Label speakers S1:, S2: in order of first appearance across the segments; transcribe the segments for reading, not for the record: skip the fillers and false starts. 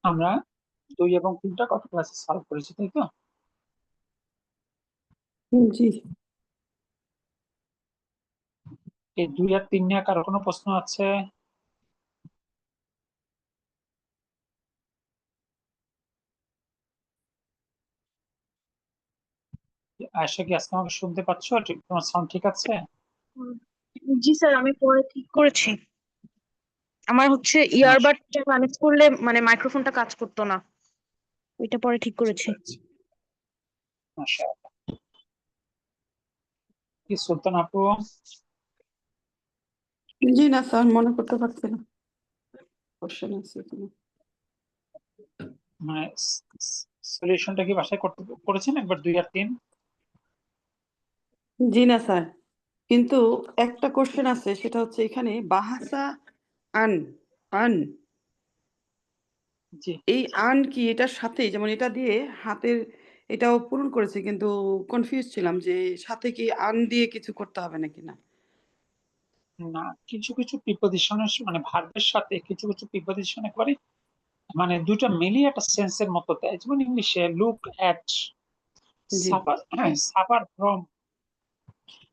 S1: আমরা 2 এবং 3টা গত ক্লাসে সলভ করেছি, তাই তো?
S2: জি।
S1: এই 2 আর 3 নিয়ে কারো কোনো প্রশ্ন আছে? আয়শা, কি আজকে আমাকে শুনতে পাচ্ছ? তোমার সাউন্ড ঠিক আছে?
S3: জি স্যার, আমি পরে ঠিক করেছি। আমার হচ্ছে
S1: মাশা-
S3: ইয়ারবাডটা কানেক্ট করলে মানে মাইক্রোফোনটা কাজ করতো না, ওইটা পরে ঠিক করেছি।
S1: মাশাআল্লাহ। কি সুলতান আপু,
S2: জি না স্যার, মনে করতে পারছি না কোশ্চেন আছে কিনা।
S1: মানে সলিউশনটা কি বাসায় করেছেন একবার 2 আর 3?
S2: জি না স্যার, কিন্তু একটা কোশ্চেন আছে, সেটা হচ্ছে এখানে বাহাসা আন আন
S1: জি
S2: এই আন কি এটার সাথে, যেমন এটা দিয়ে হাতের এটাও পূরণ করেছে, কিন্তু কনফিউজ ছিলাম যে সাথে কি আন দিয়ে কিছু করতে হবে নাকি না।
S1: না, কিছু কিছু প্রিপজিশনের মানে ভার্বের সাথে কিছু কিছু প্রিপজিশন একবারে মানে দুইটা মিলিয়ে একটা সেন্সের মতো দেয়। যেমন ইংলিশে লুক অ্যাট,
S2: জি
S1: suffer from,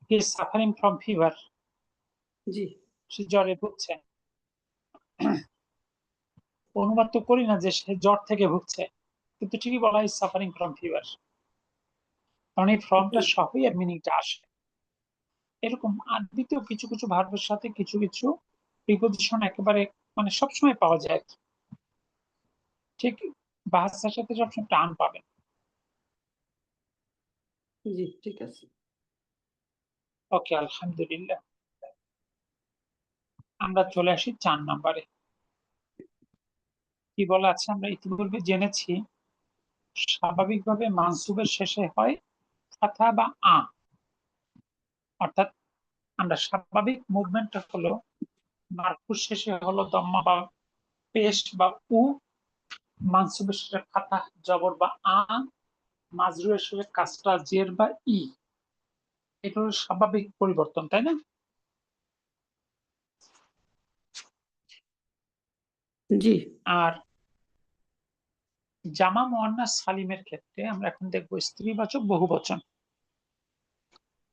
S1: he is suffering from fever,
S2: জি
S1: সে জ্বরে ভুগছে। অনুবাদ তো করি না যে সে জ্বর থেকে ভুগছে, কিন্তু ঠিকই বলা হয় সাফারিং ফ্রম ফিভার, কারণ এই ফ্রমটা সহই আর মিনিংটা আসে। এরকম আরবিতেও কিছু কিছু ভার্বের সাথে কিছু কিছু প্রিপজিশন একেবারে মানে সবসময় পাওয়া যায়। ঠিক বাহাসার সাথে সবসময় টান পাবেন।
S2: জি ঠিক আছে।
S1: ওকে, আলহামদুলিল্লাহ। আমরা চলে আসি 4 নম্বরে। কি বলা আছে আমরা ইতিপূর্বে জেনেছি, স্বাভাবিকভাবে মানসুবের শেষে হয় ফাথা বা আ, অর্থাৎ আমরা স্বাভাবিক মুভমেন্টটা হলো মারফুর শেষে হলো দম্মা বা পেশ বা উ, মানসুবের শেষে ফাথা জবর বা আ, মাজরুরের শেষে কাসরা জের বা ই। এটা হলো স্বাভাবিক পরিবর্তন, তাই না?
S2: জি
S1: আর জামা মুয়ান্নাস সালিমের ক্ষেত্রে আমরা এখন দেখবো স্ত্রীবাচক বহুবচন,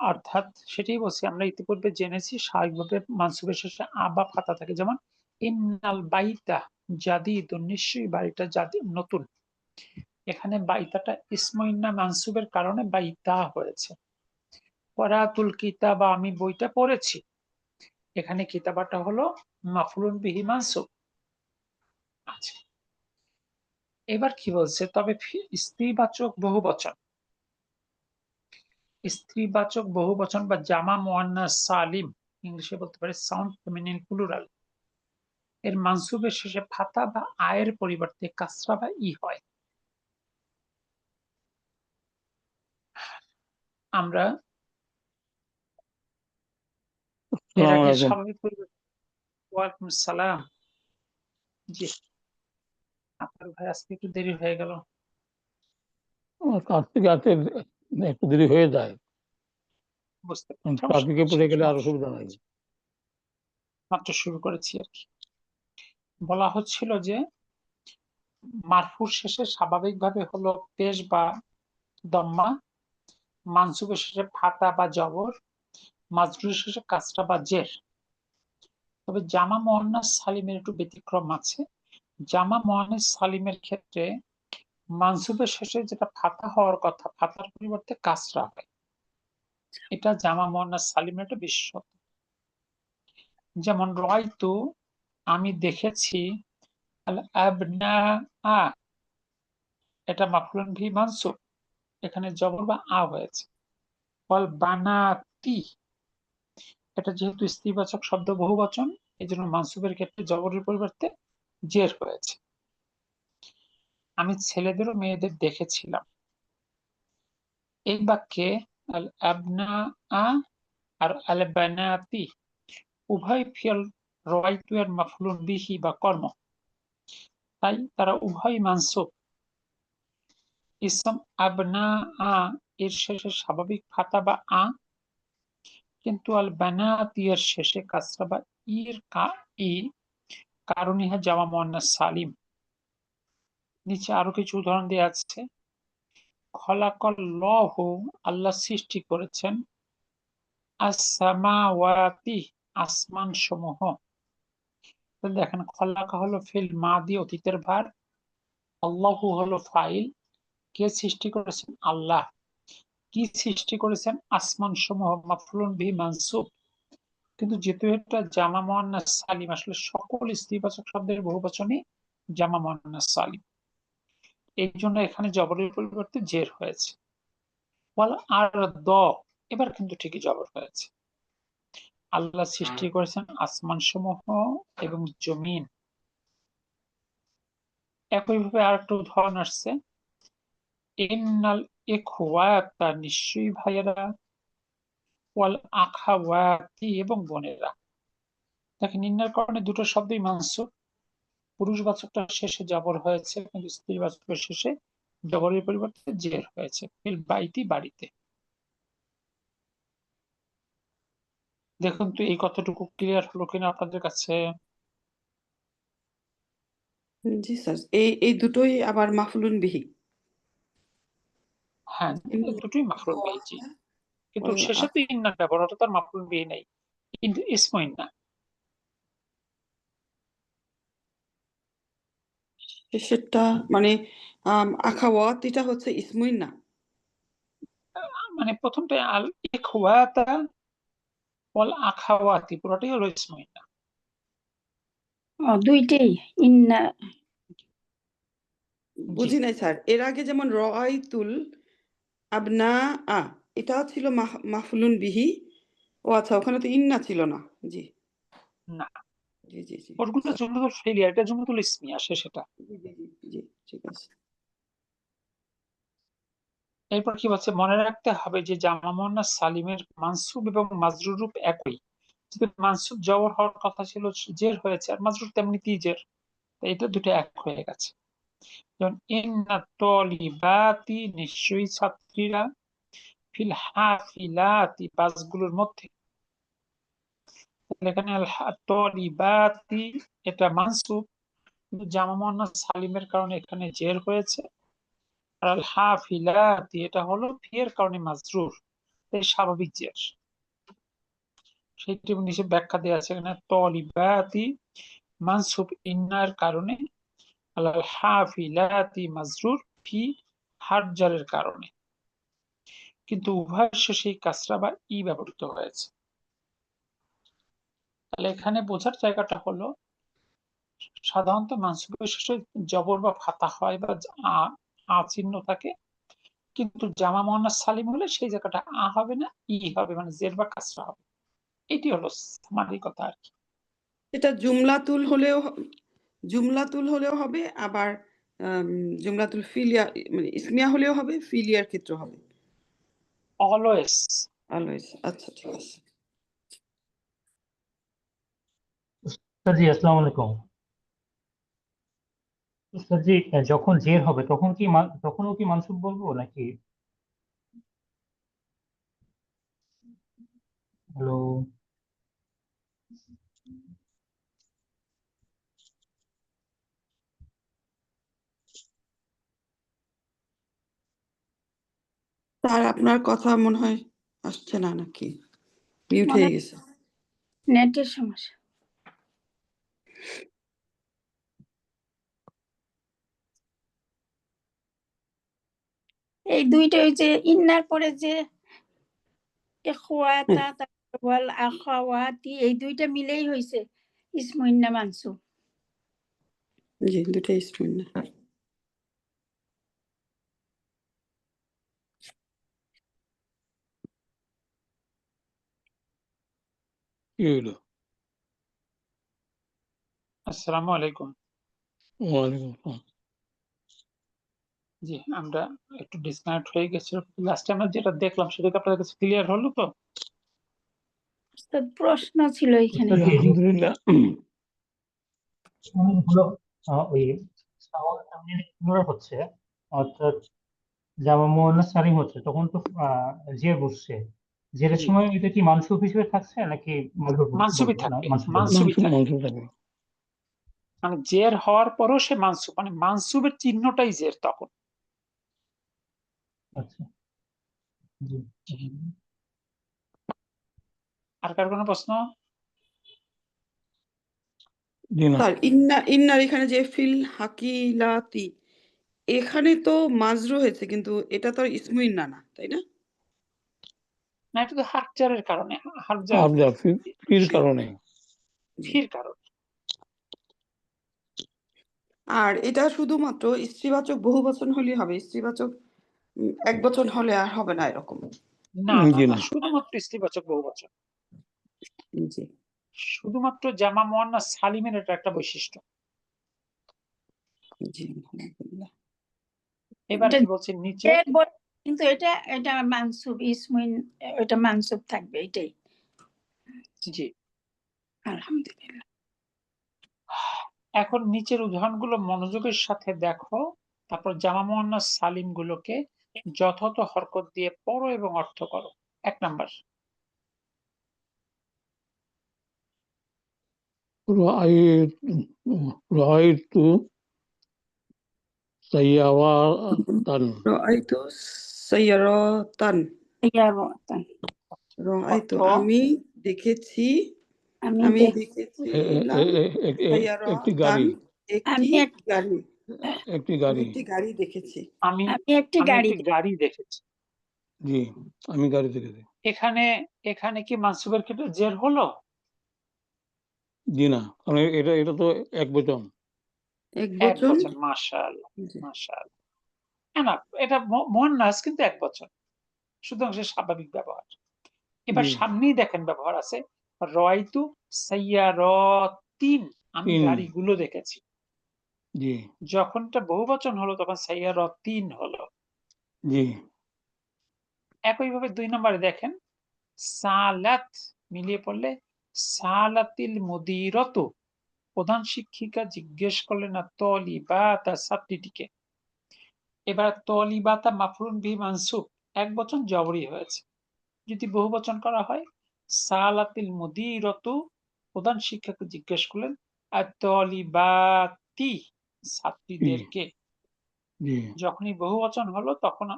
S1: অর্থাৎ সেটাই বলছি আমরা ইতিপূর্বে জেনেছি স্বাভাবিকভাবে মানসুবের শেষে আ বা ফাতা থাকে। যেমন ইন্নাল বাইতা জাদিদুন, নিশ্চয়ই বাড়িটা জাদি নতুন। এখানে বাইতাটা ইসমইন্না মানসুবের কারণে বাইতা হয়েছে। করাতুল কিতাবা, আমি বইটা পড়েছি। এখানে কিতাবাটা হলো মাফুলুন বিহি মানসুব। আচ্ছা, এবার কি বলছে, তবে স্ত্রীবাচক বহুবচন, স্ত্রীবাচক বহুবচন বা জামা মুয়ান্নাস সালিম, ইংলিশে বলতে পারে সাউন্ড ফেমিনিন প্লুরাল, এর মানসুবের শেষে ফাতা বা আয়ের পরিবর্তে কাসরা বা ই হয়। আমরা এর আগে স্বাভাবিক পরিবর্তন। ওয়ালাইকুম সালাম। জি, আপনার ভাই আজকে একটু দেরি হয়ে গেল।
S4: কাজ থেকে আসতে একটু দেরি হয়ে যায়,
S1: বুঝতে
S4: ট্রাফিকে পড়ে গেলে আর
S1: পারছি,
S4: অসুবিধা নাই।
S1: মাত্র শুরু করেছি আর কি। বলা হচ্ছিল যে মারফুর শেষে স্বাভাবিকভাবে হলো পেশ বা দম্মা, মানসুবের শেষে ফাতা বা জবর, মাজরুরের শেষে কাসরা বা জের। তবে জামা মুয়ান্নাস সালিমের একটু ব্যতিক্রম আছে। জামা মুয়ান্নাস সালিমের ক্ষেত্রে মানসুবের শেষে যেটা ফাতা হওয়ার কথা, ফাতার পরিবর্তে কাসরা হয়। এটা জামা মুয়ান্নাস সালিমের একটা বিশেষত্ব। যেমন রায়তু, আমি দেখেছি, আল আবনা আ, এটা মাফউলুন বিহি মানসুব, এখানে জবর বা আ হয়েছে। ওয়াল বানাতি, এটা যেহেতু স্ত্রীবাচক শব্দ বহুবচন, এই জন্য মানসুবের ক্ষেত্রে জবরের পরিবর্তে জের হয়েছে। আমি ছেলেদের ও মেয়েদের দেখেছিলাম। এই বাক্যে আল আবনা আ আর আল বানাতি উভয় ফিয়াল রায়তু এর মাফউলুন বিহি বা কর্ম, তাই তারা উভয় মানসুব। ইসম আবনা আ এর শেষে স্বাভাবিক ফাতা বা আ, কিন্তু আল বানাতি এর শেষে কাসরা বা ইর ই, কারণ ইহা জামা মুয়ান্নাস সালিম। নিচে আরো কিছু উদাহরণ দেওয়া আছে। খলাকাল্লাহু, আল্লাহ সৃষ্টি করেছেন, আস-সামাওয়াতি, আসমান সমূহ। দেখেন খলাকা হলো ফিল মাদি, অতীতের ভার, আল্লাহু হলো ফাইল। কে সৃষ্টি করেছেন? আল্লাহ। কি সৃষ্টি করেছেন? আসমান সমূহ, মাফউলুন বিহি মানসুব। কিন্তু যেহেতু এটা জামা মুয়ান্নাস সালিম, আসলে সকল স্ত্রীবাচক শব্দের বহুবচনই জামা মুয়ান্নাস সালিম, এই জন্য এখানে জবরের পরিবর্তে জের হয়েছে। ওয়াল আরদ, এবার কিন্তু ঠিকই জবর হয়েছে। আল্লাহ সৃষ্টি করেছেন আসমান সমূহ এবং জমিন। একইভাবে আর একটা উদাহরণ আসছে, ইন্নাল ইখওয়াতা, নিশ্চয়ই ভাইয়েরা, ওয়াল আখাওয়াতি, এবং বোনেরা। দেখেন ইন্নার কারণে দুটো শব্দই মানসুব। পুরুষবাচকটা শেষে জবর হয়েছে, কিন্তু স্ত্রীবাচকের শেষে জবরের পরিবর্তে জের হয়েছে, ফিল বাইতি, বাড়িতে। দেখুন তো এই কতটুকু ক্লিয়ার হলো কিনা আপনাদের কাছে?
S2: জি স্যার, এই দুটোই আবার মাফুলুন বিহি।
S1: হ্যাঁ, এই দুটোই মাফরুল বিহি, জি। কিন্তু
S2: ওয়াল
S1: শেষে তো ইন্নার ব্যবহার, ওটা তো আর মাফরুল বিহি নেই, কিন্তু ইসমু ইন্না।
S2: শেষেরটা মানে আখাওয়াত, এটা হচ্ছে ইসমুইন না।
S1: মানে প্রথমটা আল ইখওয়াতা ওয়াল আখাওয়াতি, পুরোটাই হলো ইসমু ইন্না।
S5: দুইটাই ইন্না।
S1: জি,
S2: বুঝি নাই স্যার, এর আগে যেমন রাআইতুল আবনা আ, এটাও ছিল মাফুলুন বিহি। ও আচ্ছা, ওখানে তো ইন্না ছিল না। জি
S1: না,
S2: জি জি জি
S1: ওরগুলো
S2: স্যার।
S1: জুমলাতুল ফেলিয়ার, এটা জুমলাতুল ইসমি আসে সেটা।
S2: জি জি জি জি, ঠিক আছে।
S1: এরপর কি বলছে, মনে রাখতে হবে যে জামা মুয়ান্নাস সালিমের মানসুব এবং মাজরুর রূপ একই। যদি মানসুব জবর হওয়ার কথা ছিল, জের হয়েছে, আর মাজরুর তেমনিতেই জের, তাই এটা দুটো এক হয়ে গেছে। যেমন ইন্না তলিবাতি, নিশ্চয়ই ছাত্রীরা, ফিল হাফিলাতি, বাসগুলোর মধ্যে। তাহলে এখানে আল তলিবাতি এটা মানসুব, কিন্তু জামা মুয়ান্নাস সালিমের কারণে এখানে জের হয়েছে। আর আল হাফিলাতি এটা হলো ফিয়ের কারণে মাজরুর, তাই স্বাভাবিক জের। সেটি নিচে ব্যাখ্যা দেওয়া আছে এখানে, তলিবাতি মানসুব ইন্নার কারণে, আল হাফিলাতি মাজরুর ফি হারজারের কারণে, কিন্তু উভয়ের শেষেই কাসরা বা ই ব্যবহৃত হয়েছে। তাহলে এখানে বোঝার জায়গাটা হলো, সাধারণত মানসুবের শেষে জবর বা ফাতা হয় বা আ চিহ্ন থাকে, কিন্তু জামা মুয়ান্নাস সালিম হলে সেই জায়গাটা আ হবে না, ই হবে, মানে জের বা কাসরা হবে। এটি হলো সামারি কথা আর কি।
S2: এটা জুমলাতুল হলেও হবে, আবার জুমলাতুল ফিলিয়া মানে ইসমিয়া হলেও হবে, ফিলিয়ার ক্ষেত্রে হবে।
S1: অলওয়েজ।
S2: অলওয়েজ, আচ্ছা ঠিক আছে।
S6: স্যার জি, আসসালামু আলাইকুম। স্যার জি, যখন জের হবে তখন কি তখনও কি মানসুব বলবো নাকি? হ্যালো।
S2: স্যার আপনার কথা মনে হয় আসছে না, নাকি মিউট
S5: মনে
S2: হয়ে গেছে?
S5: নেটের সমস্যা। এই দুইটা ওই যে ইন্নার পরে যে ইখওয়াতা, তারপর ওয়াল আখাওয়াতি, এই দুইটা মিলেই হইছে ইসমু ইন্না মানসুব।
S2: জি, দুটাই ইসমুইন না।
S4: কি হইলো?
S1: আসসালামু আলাইকুম।
S4: ওয়ালাইকুম আসসালাম।
S1: জি, আমরা একটু ডিসকানেক্ট হয়ে গেছে। লাস্টে আমরা যেটা দেখলাম সেটা কি আপনাদের কাছে ক্লিয়ার হলো তো?
S5: উস্তাদ, প্রশ্ন ছিল এখানে।
S6: স্যার জি,
S4: আলহামদুলিল্লাহ।
S6: হলো ওই সাওয়াল তামযিদ প্লুরাল হচ্ছে, অর্থাৎ জামা মুয়ান্নাস সালিম হচ্ছে, তখন তো জের বসছে। জেরের
S1: জি,
S6: সময় এটা কি মানসুব হিসেবে থাকছে নাকি মাজরুর
S1: মানসুবই
S6: বলবো না?
S1: থাকবে,
S6: মানসুব বলবো।
S1: মানসুবই
S4: মানসুব
S1: থাকবে।
S4: মানসুব থাকবে।
S1: মানে জের হওয়ার পরও সে মানসুব, মানে মানসুবের চিহ্নটাই জের তখন।
S6: আচ্ছা, জি।
S1: আর কার কোনো প্রশ্ন?
S4: জি না।
S2: স্যার ইন্নার এখানে যে ফিল হাকিলাতি, এখানে তো মাজরু হয়েছে, কিন্তু এটা তো আর ইসমু ইন্না না, তাই না?
S1: না, এটা তো হারজারের কারণে, হারজার
S4: আবজা ফির
S2: জি,
S4: কারণে।
S2: জি।
S1: ফির কারণ।
S2: আর এটা শুধুমাত্র স্ত্রীবাচক বহুবচন হলেই হবে, স্ত্রীবাচক একবচন হলে আর হবে না এরকম।
S1: না না
S4: জি
S1: না,
S4: না।
S1: শুধুমাত্র স্ত্রীবাচক বহুবচন,
S2: জি,
S1: শুধুমাত্র জামা মুয়ান্নাস সালিমের এটা একটা বৈশিষ্ট্য।
S2: জি, আলহামদুলিল্লাহ।
S1: এবার
S5: এটা
S1: কি বলছে নিচে?
S5: জের কিন্তু এটা মানসুব, ইসমুইন এটা মানসুব থাকবে, এটাই।
S1: জি।
S5: আলহামদুলিল্লাহ।
S1: এখন নিচের উদাহরণগুলো মনোযোগের সাথে দেখো, তারপর জামা মুয়ান্নাস সালিম গুলোকে যথাযথ হরকত দিয়ে পড়ো এবং অর্থ করো। 1 নাম্বার,
S4: রাআইতু সাইয়ারাতান।
S2: রাআইতু সাইয়ারাতান।
S5: ইয়া রতান,
S2: রাআইতু
S1: অর্থ
S2: আমি দেখেছি,
S5: আমি
S2: আমি
S5: দেখ
S2: দেখেছিলাম
S4: একটি
S2: সাইয়ারাতান
S4: গাড়ি,
S2: একটি
S5: আমি
S2: গাড়ি,
S4: একটি
S2: আমি
S4: গাড়ি।
S2: একটি গাড়ি দেখেছি।
S1: আমি
S5: আমি একটি
S1: আমি
S5: গাড়ি
S1: একটি গাড়ি দেখেছি।
S4: জি, আমি গাড়ি দেখেছি।
S1: এখানে এখানে কি মানসুবের ক্ষেত্রে জের হলো?
S4: জি না, কারণ এটা তো এক বচন।
S2: এক
S1: এক
S2: বচন।
S1: বচন, মাশাআল্লাহ
S2: জি,
S1: মাশাআল্লাহ। না, এটা মুয়ান্নাস কিন্তু এক বচন, সুতরাং সে স্বাভাবিক ব্যবহার। এবার
S4: জি,
S1: সামনেই দেখেন ব্যবহার আছে, রাআইতু সাইয়ারাতিন, আমি
S4: তিন।
S1: গাড়িগুলো দেখেছি।
S4: জি,
S1: যখন এটা বহুবচন হলো তখন সাইয়ারাতিন হলো।
S4: জি,
S1: একইভাবে 2 নম্বরে দেখেন, সালাত মিলিয়ে পড়লে সালাতিল মুদিরতু, প্রধান শিক্ষিকা জিজ্ঞেস করলেন না তলিবাতা ছাত্রীটিকে। এবার তলিবাতা মাফরুন বিহি মানসুব, এক বচন জবরি হয়েছে। যদি বহুবচন করা হয়, সালাতিল মুদিরতু, প্রধান শিক্ষককে জিজ্ঞেস করলেন আর তলিবাতি, ছাত্রীদেরকে।
S4: জি,
S1: যখনই বহুবচন হলো তখন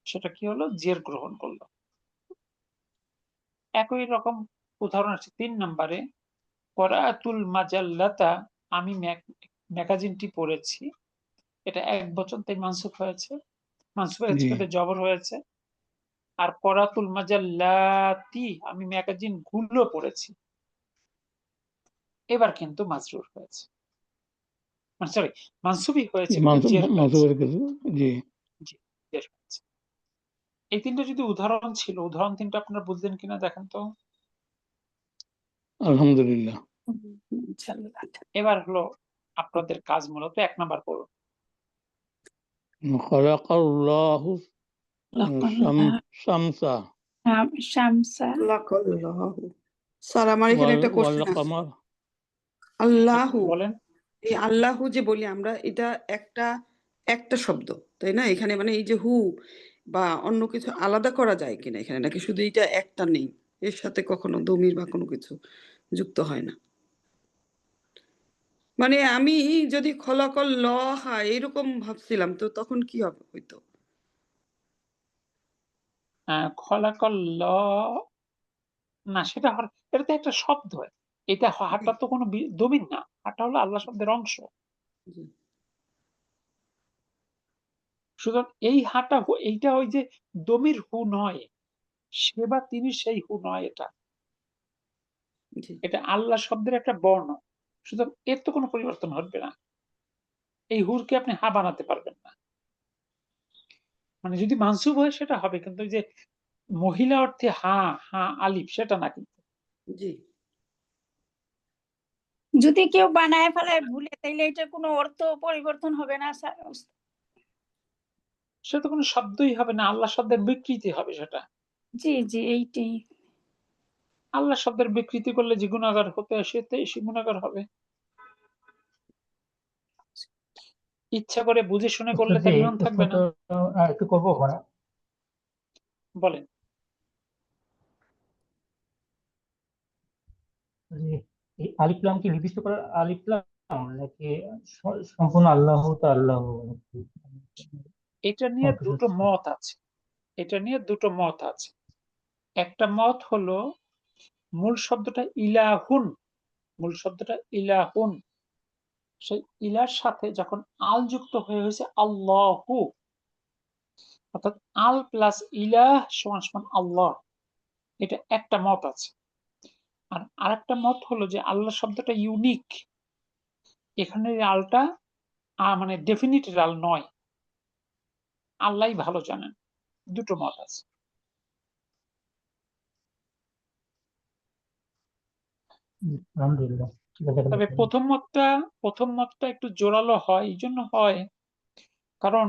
S1: সেটা কি হলো, জের গ্রহণ করলো। একই রকম উদাহরণ আছে 3 নম্বরে, করাতুল মাজাল্লাতা, আমি ম্যাগাজিনটি পড়েছি। এটা এক বচন, তাই মানসুব হয়েছে, মানসুব হয়েছে
S4: জি,
S1: কিন্তু জবর হয়েছে। আর করাতুল মাজাল্লাতি, আমি ম্যাগাজিন গুলো পড়েছি, এবার কিন্তু মাজরুর হয়েছে, মানে সরি মানসুবই হয়েছে কিন্তু জের হয়েছে।
S4: মানসুবের কিছু। জি,
S1: জি, জের হয়েছে। এই 3টা যদি উদাহরণ ছিল, উদাহরণ 3টা আপনারা বুঝলেন কিনা দেখেন তো।
S4: আলহামদুলিল্লাহ।
S5: ইনশাআল্লাহ।
S1: এবার হলো আপনাদের কাজ, মূলত 1 নাম্বার পড়ুন।
S4: খালাকাল্লাহু শামসা
S5: শামসা,
S2: খালাকাল্লাহু। স্যার আমার এখানে একটা
S4: ওয়াল
S2: কোশ্চেন আছে।
S4: কামার।
S2: আল্লাহু,
S1: বলেন।
S2: এই আল্লাহু যে বলি আমরা, এটা একটা একটা শব্দ, তাই না? এখানে মানে এই যে হু বা অন্য কিছু আলাদা করা যায় কিনা এখানে, নাকি শুধু এটা একটা নেই, এর সাথে কখনো দমির বা কোনো কিছু যুক্ত হয় না? মানে আমি যদি খলাকল ল হয় এরকম ভাবছিলাম, তো তখন কি হবে হইতো?
S1: খলাকাল্লাহ, না সেটা এটা তো একটা শব্দ। এটা হাটা তো কোনো দমির না, হাটা হলো আল্লাহ শব্দের অংশ।
S2: জি,
S1: সুতরাং এই হাটা এইটা ওই যে দমির হু নয়, সে বা তিনি সেই হু নয়, এটা
S2: জি,
S1: এটা আল্লাহ শব্দের একটা বর্ণ। সুতরাং এর তো কোনো পরিবর্তন হবে না, এই হুরকে আপনি হা বানাতে পারবেন না। মানে যদি মানসুব হয় সেটা হবে, কিন্তু ওই যে মহিলা অর্থে হা হা আলিফ সেটা না কিন্তু।
S2: জি।
S5: যদি কেউ বানায় ফেলায় ভুলে, তাইলে এটা কোনো অর্থ পরিবর্তন হবে না স্যার?
S1: সেটা তো কোনো শব্দই হবে না, আল্লাহ শব্দের বিকৃতি হবে সেটা।
S5: জি জি, এইটাই।
S1: আল্লাহ শব্দের বিকৃতি করলে যে গুণাগার হতে আসে সে গুণাগার হবে। ইচ্ছা করে বুঝে শুনে করলে
S6: জি,
S1: তার ইমান থাকবে না।
S6: প্রশ্নটা একটু করবো ওখানে।
S1: বলেন।
S6: যে এই আলিফ লাম কি নির্দিষ্ট করা, আলিফ লাম নাকি সম্পূর্ণ আল্লাহ তো আল্লাহ
S1: এটা নিয়ে
S6: কত
S1: দুটো
S6: সত্যি?
S1: মত আছে, এটা নিয়ে দুটো মত আছে। একটা মত হলো মূল শব্দটা ইলাহুন, মূল শব্দটা ইলাহুন, সেই ইলার সাথে যখন আল যুক্ত হয়ে হয়েছে আল্লাহু, অর্থাৎ আল প্লাস ইলাহ সমান সমান আল্লাহ, এটা একটা মত আছে। আর আরেকটা মত হলো যে আল্লাহ শব্দটা ইউনিক, এখানে আলটা মানে ডেফিনিট আল নয়, আল্লাহই ভালো জানেন। দুটো মত আছে।
S6: আলহামদুলিল্লাহ, ঠিক আছে, এটা
S1: তবে
S6: বুঝলাম।
S1: প্রথম মতটা একটু জোরালো হয়, এই জন্য হয় কারণ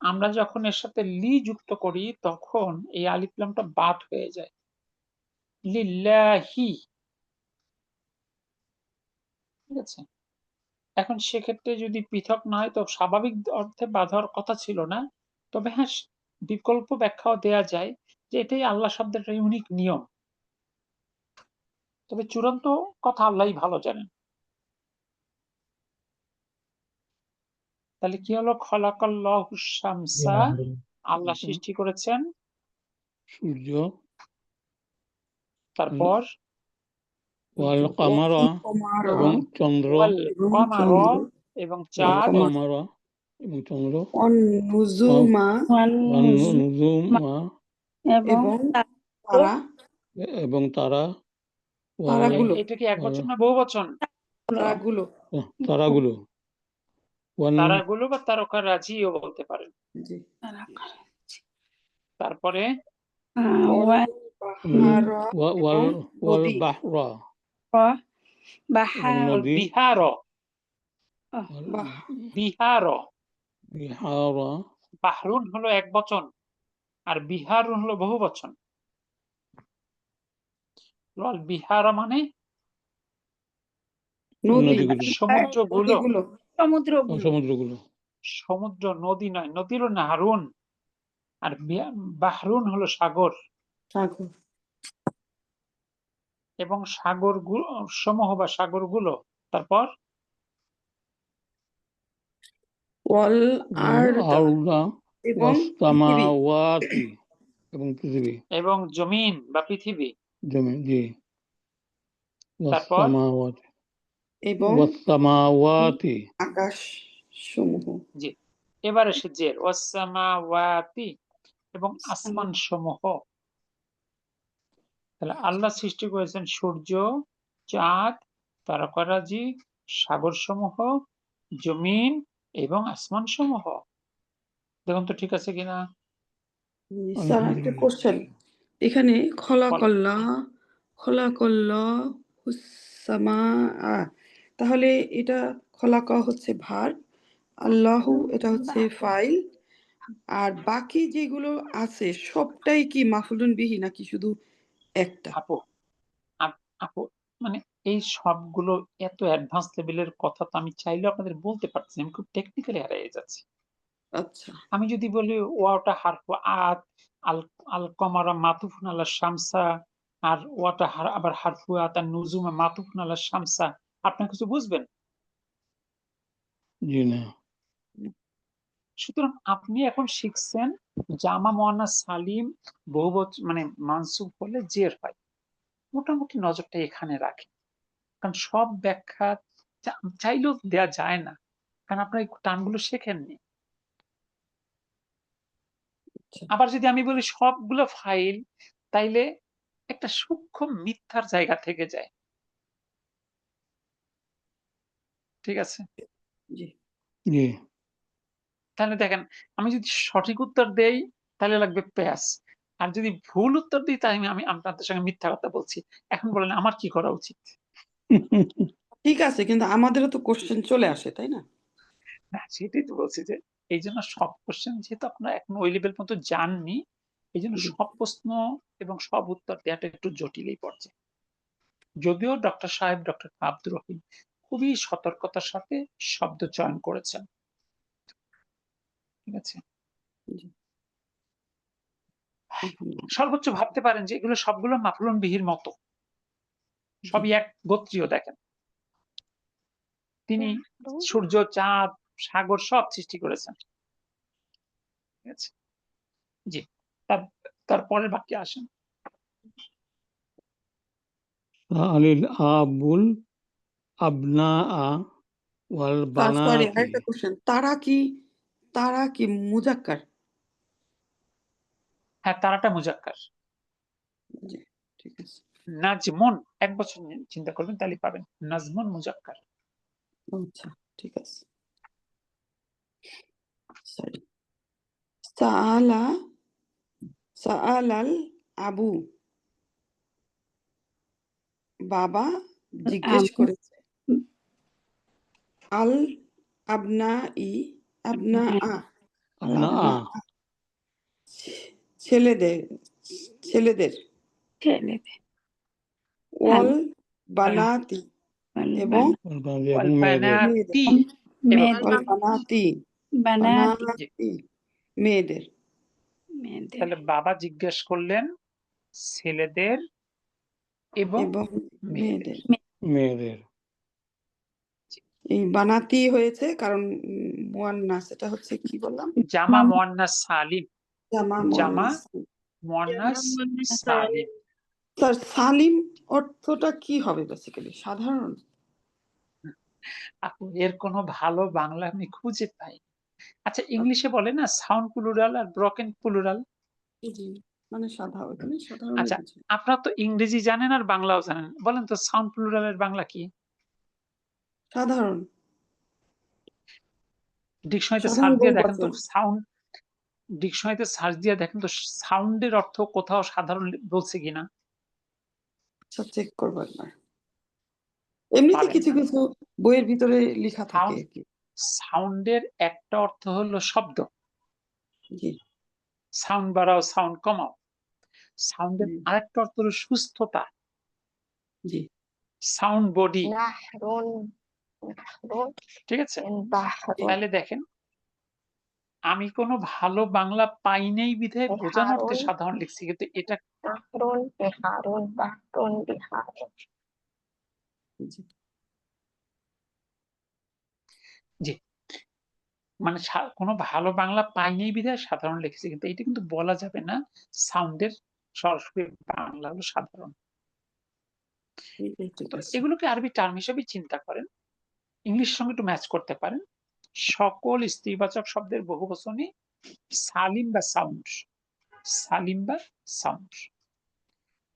S1: আমরা যখন এর সাথে লি যুক্ত করি তখন এই আলিফ লামটা বাদ হয়ে যায়, লিল্লাহি, ঠিক আছে। এখন সেক্ষেত্রে যদি পৃথক না হয় তো স্বাভাবিক অর্থে বাদ হওয়ার কথা ছিল না। তবে হ্যাঁ, বিকল্প ব্যাখ্যাও দেয়া যায় যে এটাই আল্লাহ শব্দের ইউনিক নিয়ম। তবে চূড়ান্ত কথা আল্লাহই ভালো জানেন। তাহলে কি হলো, খলাকাল্লাহু
S6: জি,
S1: শামসা,
S6: আলহামদুলিল্লাহ।
S1: আল্লাহ সৃষ্টি করেছেন,
S4: সূর্য
S1: তারপর
S4: ওয়াল
S2: সূর্য,
S4: কামারা
S2: কমারা
S4: এবং চন্দ্র,
S1: ওয়াল
S2: এবং
S1: কমার,
S2: চন্দ্র,
S1: এবং
S4: ওয়াল
S1: চাঁদ,
S4: কামারা এবং চন্দ্র,
S2: অনুজুমা
S4: ওয়ান
S5: নুজুম
S4: নুজুমা
S5: এবং
S2: এবং
S5: তারপর
S2: তারা,
S4: এবং তারা, ওয়াল
S2: তারাগুলো,
S1: এটা কি এক বচন না বহু বচন?
S2: তারাগুলো,
S4: তারাগুলো, ওয়ান
S1: তারাগুলো বা তারকা রাজিও বলতে পারেন।
S2: জি,
S1: তারপরে
S2: ওয়াল
S5: ওয়া
S2: বাহারা
S4: ওয়াল
S2: এবং
S4: ওয়াল
S2: নদী,
S4: বাহরা এবং
S5: বাহার
S4: নদী,
S1: বিহার,
S2: বাহ,
S1: বিহার,
S4: বিহারা
S1: বাহরুন হলো এক বচন আর বিহারুন হলো বহু বচন। ওয়াল বিহার মানে
S2: নদী,
S4: নদীগুলো,
S1: সমুদ্রগুলো,
S2: নদীগুলো,
S5: সমুদ্রগুলো
S4: সমুদ্রগুলো,
S1: সমুদ্র, নদী নয়, নদীর নাহারুন, আর বাহরুন হলো সাগর,
S2: সাগর,
S1: এবং সাগর সমূহ বা সাগরগুলো। তারপর
S2: ওয়াল আরদা
S4: আরদা
S2: এবং পৃথিবী,
S4: ওয়াসসামাওয়াতি এবং পৃথিবী,
S1: এবং জমিন বা পৃথিবী।
S4: জমি, জি,
S1: তারপর
S4: ওয়াসসামাওয়াতি
S2: এবং
S4: ওয়াসসামাওয়াতি,
S2: আকাশ সমূহ,
S1: জি, এবার এসে জের, ওয়াসসামাওয়াতি, এবং আসমান সমূহ। তাহলে আল্লাহ সৃষ্টি করেছেন সূর্য, চাঁদ, তারকারাজি, সাগর সমূহ, জমিন এবং আসমান সমূহ। দেখুন তো ঠিক আছে কিনা।
S2: স্যার একটা
S4: আলহামদুলিল্লাহ।
S2: কোশ্চেন, এখানে
S1: বল।
S2: খলাকল্লা হুসামা, তাহলে এটা খলাকা হচ্ছে ভার, আল্লাহু এটা হচ্ছে ফাইল, আর বাকি যেগুলো আছে সবটাই কি মাফুলুন বিহি নাকি শুধু একটা?
S1: আপু আপু মানে এই সবগুলো এত অ্যাডভান্স লেভেলের কথা তো আমি চাইলেও আপনাদের বলতে পারছি না, আমি খুব টেকনিক্যালি হারিয়ে যাচ্ছি।
S2: আচ্ছা,
S1: আমি যদি বলি ওয়াটা হারফু আত, আল আল কমারা মাতুফুন আলা শামসা, আর ওয়াটা আবার হারফু আত আর নুজুমা মাতুফুন আলা শামসা, আপনার কিছু বুঝবেন?
S4: জি না,
S1: সুতরাং আপনি এখন শিখছেন জামা মুয়ান্নাস সালিম বহুবচন মানে মানসুব হলে জের হয়। মোটামুটি নজরটা এখানে রাখেন, কারণ সব ব্যাখ্যা চাইলেও দেয়া যায় না, কারণ আপনার এই টানগুলো শেখেননি।
S2: আচ্ছা,
S1: আবার যদি আমি বলি সবগুলো ফাইল, তাইলে একটা সূক্ষ্ম মিথ্যার জায়গা থেকে যায়, ঠিক আছে।
S2: জি,
S4: জি,
S1: তাহলে দেখেন, আমি যদি সঠিক উত্তর দেই তাহলে লাগবে প্যাস, আর যদি ভুল উত্তর দিই তাহলে আমি আপনাদের সঙ্গে মিথ্যা কথা বলছি। এখন বলেন আমার কি করা উচিত?
S2: ঠিক আছে, কিন্তু আমাদেরও তো কোশ্চেন চলে আসে, তাই না?
S1: না, সেটাই তো বলছি যে এই জন্য সব কোশ্চেন যেহেতু আপনারা এখন ওই লেভেল মতো জাননি, এই জন্য
S2: জি,
S1: সব প্রশ্ন এবং সব উত্তর দেওয়াটা একটু জটিলই পর্যায়ে। যদিও ডক্টর সাহেব ডক্টর আব্দুর রহিম খুবই সতর্কতার সাথে শব্দ চয়ন করেছেন, ঠিক আছে।
S2: জি, আলহামদুলিল্লাহ,
S1: সর্বোচ্চ ভাবতে পারেন যে এগুলো সবগুলো মাফলুন বিহির মতো,
S2: জি,
S1: সবই এক গোত্রীয়। দেখেন তিনি সূর্য, চাঁদ, সাগর সব সৃষ্টি করেছেন। ঠিক আছে, জি। তারপরের বাক্যে আসেন।
S4: আলিল আবুল আবনা ওয়াল
S2: সরি,
S4: বানাতি।
S2: আরেকটা কোশ্চেন, তারা কি মুজাক্কার?
S1: হ্যাঁ, তারাটা মুজাক্কার।
S2: জি, ঠিক আছে।
S1: নাজমুন, এক বছর চিন্তা করবেন তাহলে পাবেন। নাজমুন মুজাক্কার।
S2: আচ্ছা, ঠিক আছে। সরি। সাআলাল আবু, বাবা জিজ্ঞেস
S5: আবু
S2: করেছে। আল আবনাই, আবনা আ, আল
S4: আবনা
S2: আবনা আ, ছেলেদের
S5: ছেলেদের
S2: ওয়াল
S5: আল
S2: বানাতি এবং
S4: ওয়াল বানাতি এবং মেয়েদের।
S1: বানাতি এবং
S5: মেয়েদের
S2: ওয়াল বানাতি,
S5: বানাতি
S2: বানাতি মেয়েদের।
S5: মেয়েদের
S1: তাহলে বাবা জিজ্ঞেস করলেন ছেলেদের এবং
S2: এবং
S1: মেয়েদের।
S2: মেয়েদের।
S4: মেয়েদের।
S2: এই বানাতি হয়েছে কারণ মুয়ান্নাস, এটা হচ্ছে কি বললাম,
S1: জামা মুয়ান্নাস সালিম।
S2: জামা
S1: জামা
S2: মুয়ান্নাস।
S1: মুয়ান্নাস সালিম।
S2: স্যার সালিম অর্থটা কি হবে বেসিক্যালি? সাধারণ?
S1: আপু, এর কোনো ভালো বাংলা আমি খুঁজে পাই। আচ্ছা, ইংলিশে বলে না সাউন্ড প্লুরাল আর ব্রকেন প্লুরাল।
S2: জি, মানে ওখানে সাধারণই
S1: আচ্ছা,
S2: বুঝি।
S1: আপনারা তো ইংরেজি জানেন আর বাংলাও জানেন, বলেন তো সাউন্ড প্লুরালের বাংলা কি?
S2: সাধারণ,
S1: ডিকশনারিতে
S2: সাধারণ
S1: সার্চ দিয়ে দেখেন তো,
S2: বহুবচন।
S1: সাউন্ড ডিকশনারিতে সার্চ দিয়ে দেখেন তো সাউন্ডের অর্থ কোথাও সাধারণ বলছে কিনা।
S2: আচ্ছা, চেক করবো একবার। এমনিতে
S1: পারেন
S2: কিছু
S1: না।
S2: কিছু বইয়ের ভিতরে লেখা থাকে আর কি।
S1: সাউন্ডের একটা অর্থ হলো শব্দ,
S2: জি,
S1: সাউন্ড বাড়াও, সাউন্ড কমাও। সাউন্ডের
S2: জি,
S1: আরেকটা অর্থ হলো সুস্থতা,
S2: জি।
S1: Sound body.
S3: নাহরুন নাহরুন
S1: ঠিক আছে,
S3: বাহরুন
S1: তাহলে দেখেন আমি কোনো ভালো বাংলা পাই নাই বিধায় বোঝানোর্থে
S3: বিহারুন
S1: সাধারণ লিখছি, কিন্তু এটা
S3: নাহরুন বিহারুন বাহরুন বিহারুন।
S2: জি।
S1: জি, মানে কোনো ভালো বাংলা পাই নাই বিধায় সাধারণ লিখেছি, কিন্তু এটা কিন্তু বলা যাবে না। সাউন্ডের সরাসরি বাংলা হলো সাধারণ।
S2: ঠিক
S1: তো
S2: আছে।
S1: এগুলোকে আরবি টার্ম হিসেবে চিন্তা করেন, ইংলিশের সঙ্গে একটু ম্যাচ করতে পারেন। সকল স্ত্রীবাচক শব্দের বহুবচনই সালিম বা সাউন্ড। সালিম বা সাউন্ড।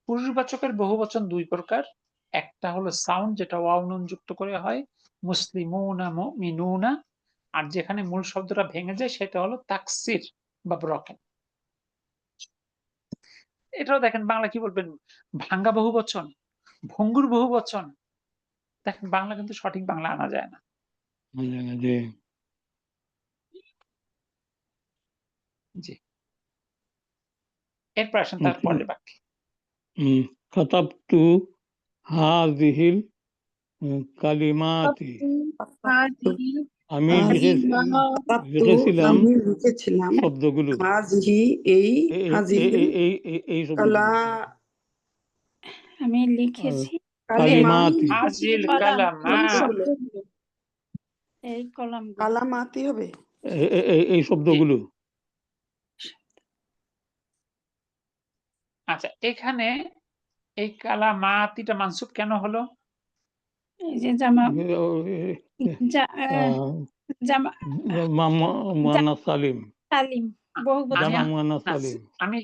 S1: পুরুষবাচকের বহুবচন দুই প্রকার। একটা হলো সাউন্ড, যেটা ওয়াও নুন যুক্ত করে হয়, মুসলিমুনা মুমিনুনা। আর যেখানে মূল শব্দটা ভেঙে যায় সেটা হলো তাকসির বা ব্রকেন। এটাও দেখেন বাংলা কি বলবেন, ভাঙ্গা বহুবচন, ভঙ্গুর বহুবচন। দেখেন বাংলা কিন্তু সঠিক বাংলা আনা যায় না।
S4: জি।
S1: জি, এরপর আসেন তারপরের বাক্যে।
S4: কাতাবতু হাযিহিল কালিমাতি। আমি লিখেছিলাম
S2: আমি লিখেছিলাম
S4: শব্দগুলো,
S2: হাজিহি, এই হাজিহি
S4: এই
S2: কালা,
S4: শব্দগুলো,
S5: আমি লিখেছি
S4: কালিমাতি।
S1: হাজিল
S5: কলাম
S1: কালামাত।
S5: এই কলাম
S2: কালামাতি হবে।
S4: এই শব্দগুলো।
S1: আচ্ছা, এখানে এই কালামাতিটা মানসুব কেন হলো?
S5: এই যে জামা জামা
S4: মুয়ান্নাস সালিম,
S5: তালিম বহুবচন।
S4: জামা মুয়ান্নাস সালিম।
S1: আমি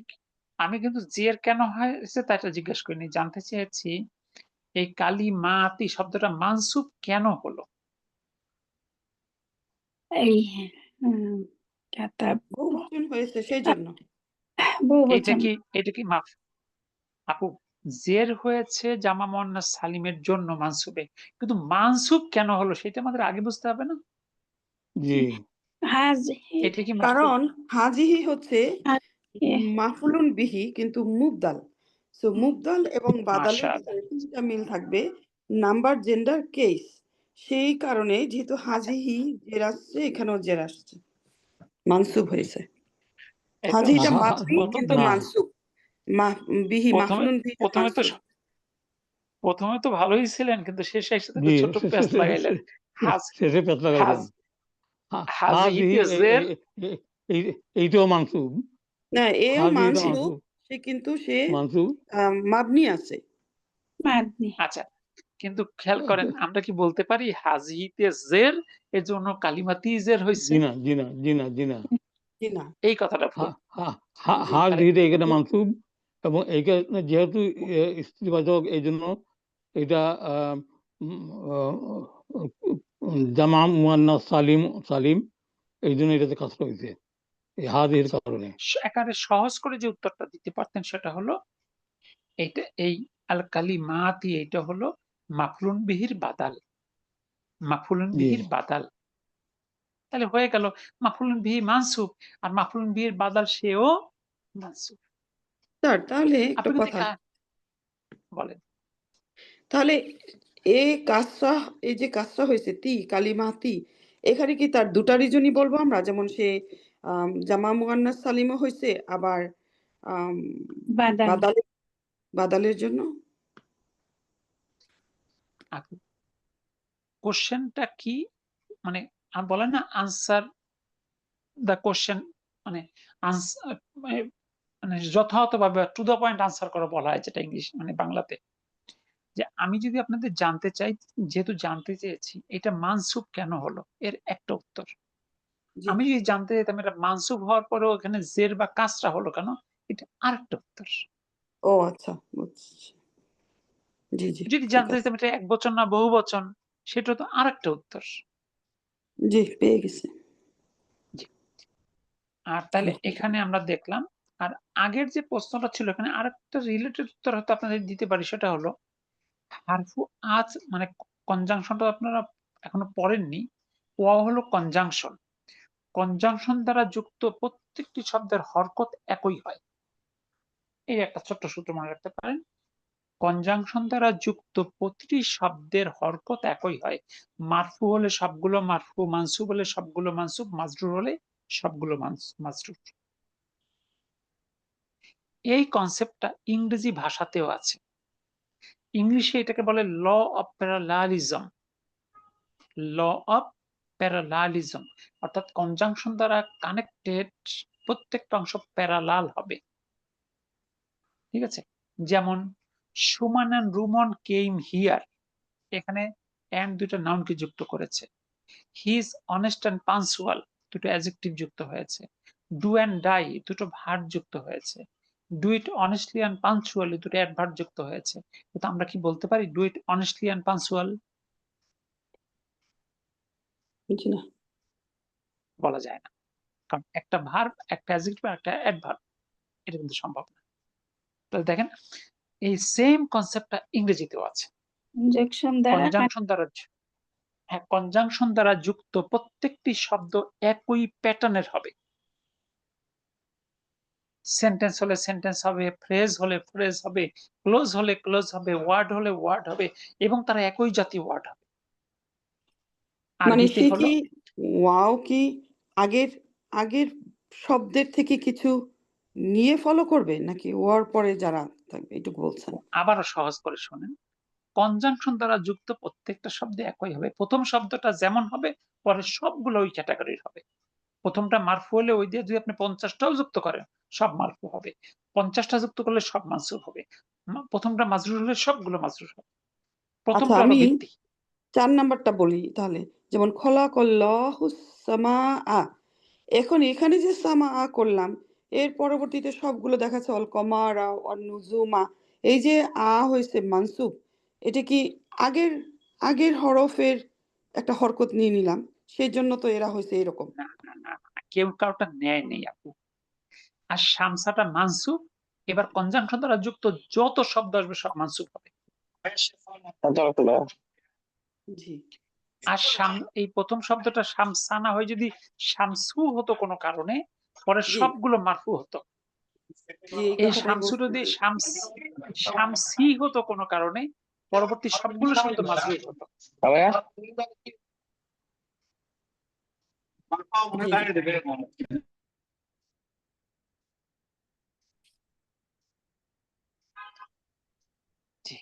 S1: আমি কিন্তু জের কেন হয়েছে তাটা জিজ্ঞেস করিনি, জানতে চেয়েছি এই কালিমাতি শব্দটা মানসুব কেন হলো?
S5: এই কাতাব
S2: বহুবচন হয়েছে সেই জন্য।
S5: বহুবচন।
S1: এটা কি মাফ আপু, জের হয়েছে জামা মুয়ান্নাস সালিমের জন্য মানসুবে, কিন্তু মানসুব কেন হলো সেটা আমাদের আগে বুঝতে হবে না?
S4: জি,
S5: হাযিহি
S1: এটা কি
S2: কারণ হাজিহি হচ্ছে
S5: হাযিহি
S2: মাফুলুন বিহি কিন্তু মুবদাল। সো মুবদাল এবং বাদালের
S1: মাশাআল্লাহ।
S2: ভিতরে তিনটা মিল থাকবে, নাম্বার, জেন্ডার, কেস। সেই কারণে যেহেতু হাজিহি জের আসছে, এখানেও জের আসছে, মানসুব হয়েছে।
S1: এই তো
S2: হাজিটা
S4: হা- হা-
S2: মাফি কিন্তু
S4: না।
S2: মানসুব, বিহি মাফুলুন বিহিটা
S1: প্রথমে তো
S2: মানসুব।
S1: প্রথমে তো ভালোই ছিলেন, কিন্তু শেষে এসে তো
S4: জি,
S1: ছোট প্যাঁচ লাগাইলেন। হাজ
S4: শেষে পেঁচ লাগাইছেন।
S1: হাজিহিতে জের
S4: এইটাও মানসুব,
S2: না এও
S4: হাজি এটা
S2: মানসুব,
S4: মানসুব,
S2: সে কিন্তু সে
S4: মানসুব।
S2: মাবনি আছে।
S5: মাদনি।
S1: আচ্ছা, কিন্তু খেয়াল করেন আমরা কি বলতে পারি হাজিহিতে জের এর জন্য কালিমাতি জের হয়েছে?
S4: জি না, জি না, জি না, জি না।
S2: জি না।
S1: এই কথাটা ভুল।
S4: হাজ
S1: আরে,
S4: দিতে এখানে মানসুব, এবং এইখানে যেহেতু স্ত্রীবাচক এই জন্য এটা জামা মুয়ান্নাস সালিম সালিম, এই জন্য এটাতে কাজটা হয়েছে এই হাজির কারণে।
S1: একেবারে সহজ করে যে উত্তরটা দিতে পারতেন সেটা হলো এইটা, এই আল কালিমাতি এইটা হলো মাফলুন বিহির বাদাল, মাফলুন
S4: জি
S1: বিহির বাদাল। তাহলে হয়ে গেল মাফলুন বিহি মানসুব, আর মাফলুন বিহির বাদাল সেও মানসুব।
S2: স্যার তাহলে একটা
S1: আপনি
S2: কথা,
S1: বলেন।
S2: তাহলে কাসরা, এই যে কাসরা হয়েছে তি কালিমাতি, এখানে কি তার দুটা রিজনই বলবো আমরা, যেমন সে জামা মুয়ান্নাস সালিমও হয়েছে, আবার আম,
S5: বাদাল।
S2: বাদালে বাদালের জন্য।
S1: কোশ্চেনটা কি, মানে বলেন না আনসার দ্য কোশ্চেন, মানে আনসার মানে যথাযথভাবে টু দ্য পয়েন্ট আনসার করা বলা হয়, যেটা ইংলিশ মানে বাংলাতে। যে আমি যদি আপনাদের জানতে চাই, যেহেতু জানতে চেয়েছি এটা মানসুব কেন হলো, এর একটা উত্তর।
S2: জি।
S1: আমি যদি জানতে চাইতাম এটা মানসুব হওয়ার পরেও এখানে জের বা কাসরা হলো কেন, এটা আরেকটা উত্তর।
S2: ও আচ্ছা, বুঝছি। জি জি,
S1: যদি
S2: ঠিক
S1: জানতে
S2: আছে।
S1: চাইতাম এটা এক বচন না বহু বচন, সেটা তো আরেকটা উত্তর।
S2: জি, পেয়ে গেছি।
S1: আর তাহলে এখানে আমরা দেখলাম, আর আগের যে প্রশ্নটা ছিল এখানে আরেকটা রিলেটেড উত্তর হয়তো আপনাদের দিতে পারি, সেটা হলো হারফু আজ মানে কনজাংশনটা আপনারা এখনো পড়েননি। ওয়া হলো কনজাংশন, কনজাংশন দ্বারা যুক্ত প্রত্যেকটি শব্দের হরকত একই হয়। এই একটা ছোট্ট সূত্র মনে রাখতে পারেন, কনজাংশন দ্বারা যুক্ত প্রতিটি শব্দের হরকত একই হয়। মারফু হলে সবগুলো মারফু, মানসুব হলে সবগুলো মানসুব, মাজরুর হলে সবগুলো মাজরুর। এই কনসেপ্টটা ইংরেজি ভাষাতেও আছে। ইংলিশে এটাকে বলে law of parallelism, law of parallelism, অর্থাৎ কনজাংশন দ্বারা কানেক্টেড প্রত্যেকটা অংশ প্যারালাল হবে। ঠিক আছে, যেমন Suman and Ruman came here, এখানে এন্ড দুটো নাউনকে যুক্ত করেছে। He is honest and punctual, দুটো অ্যাডজেক্টিভ যুক্ত হয়েছে। ডু এন্ড ডাই দুটো ভার্ব যুক্ত হয়েছে। Do it honestly and punctually দুটো অ্যাডভার্ব যুক্ত হয়েছে। তো আমরা কি বলতে পারি do it honestly and punctual?
S2: বুঝছি না।
S1: বলা যায় না, কারণ একটা ভার্ব, একটা অ্যাডজেক্টিভ আর একটা অ্যাডভার্ব, এটা কিন্তু সম্ভব না। তাহলে দেখেন এই সেম কনসেপ্টটা ইংরেজিতেও আছে।
S5: কনজাংশন দ্বারা
S1: কনজাংশন দ্বারা, হ্যাঁ, কনজাংশন দ্বারা যুক্ত প্রত্যেকটি শব্দ একই প্যাটার্নের হবে। সেন্টেন্স হলে সেন্টেন্স হবে, ফ্রেজ হলে ফ্রেজ হবে, ক্লোজ হলে ক্লোজ হবে, ওয়ার্ড হলে ওয়ার্ড হবে, এবং তারা একই জাতীয় ওয়ার্ড হবে।
S2: মানে
S1: আরবিতে
S2: সে
S1: হলো
S2: কি ওয়াও কি আগের আগের শব্দের থেকে কিছু নিয়ে ফলো করবে, নাকি ওয়ার পরে যারা থাকবে, এটুকু বলছেন?
S1: আবারও সহজ করে শোনেন, কনজাংশন দ্বারা যুক্ত প্রত্যেকটা শব্দ একই হবে। প্রথম শব্দটা যেমন হবে পরে সবগুলো ওই ক্যাটাগরির হবে। প্রথমটা মারফু হলে ওই দিয়ে যদি আপনি 50টাও যুক্ত করেন সব মারফু হবে, 50টা যুক্ত করলে সব মানসুব হবে। প্রথমটা মাজরুর হলে সবগুলো মাজরুর হবে।
S2: আচ্ছা,
S1: প্রথমটা হলো
S2: আমি
S1: ভিত্তি।
S2: 4 নাম্বারটা বলি তাহলে। যেমন খলাকাল্লাহু সামাআ, এখন এখানে যে সামাআ করলাম, এর পরবর্তীতে সবগুলো দেখাচ্ছে অল কমারা অন নুজুমা, এই যে হয়েছে মানসুব, এটা কি আগের আগের হরফের একটা হরকত নিয়ে নিলাম, সেই জন্য তো এরা হয়েছে এরকম।
S1: না না না না, কেউ কাউটা নেয় নেই আপু। আর শামসাটা মানসুব, এবার কনজাংশন দ্বারা যুক্ত যত শব্দ আসবে সব মানসুব হবে।
S2: জি
S1: আর এই প্রথম শব্দটা শামসানা হয়ে যদি শামসু হতো কোনো কারণে, পরে
S2: জি
S1: সবগুলো মারফু হতো।
S2: জি, এই
S1: এই
S2: কথাটাই
S1: শামসু যদি
S2: বলতেছি।
S1: শামসি হতো কোনো কারণে, পরবর্তী সবগুলো শব্দ মাজরুর হতো।
S2: জি জি।
S1: জি,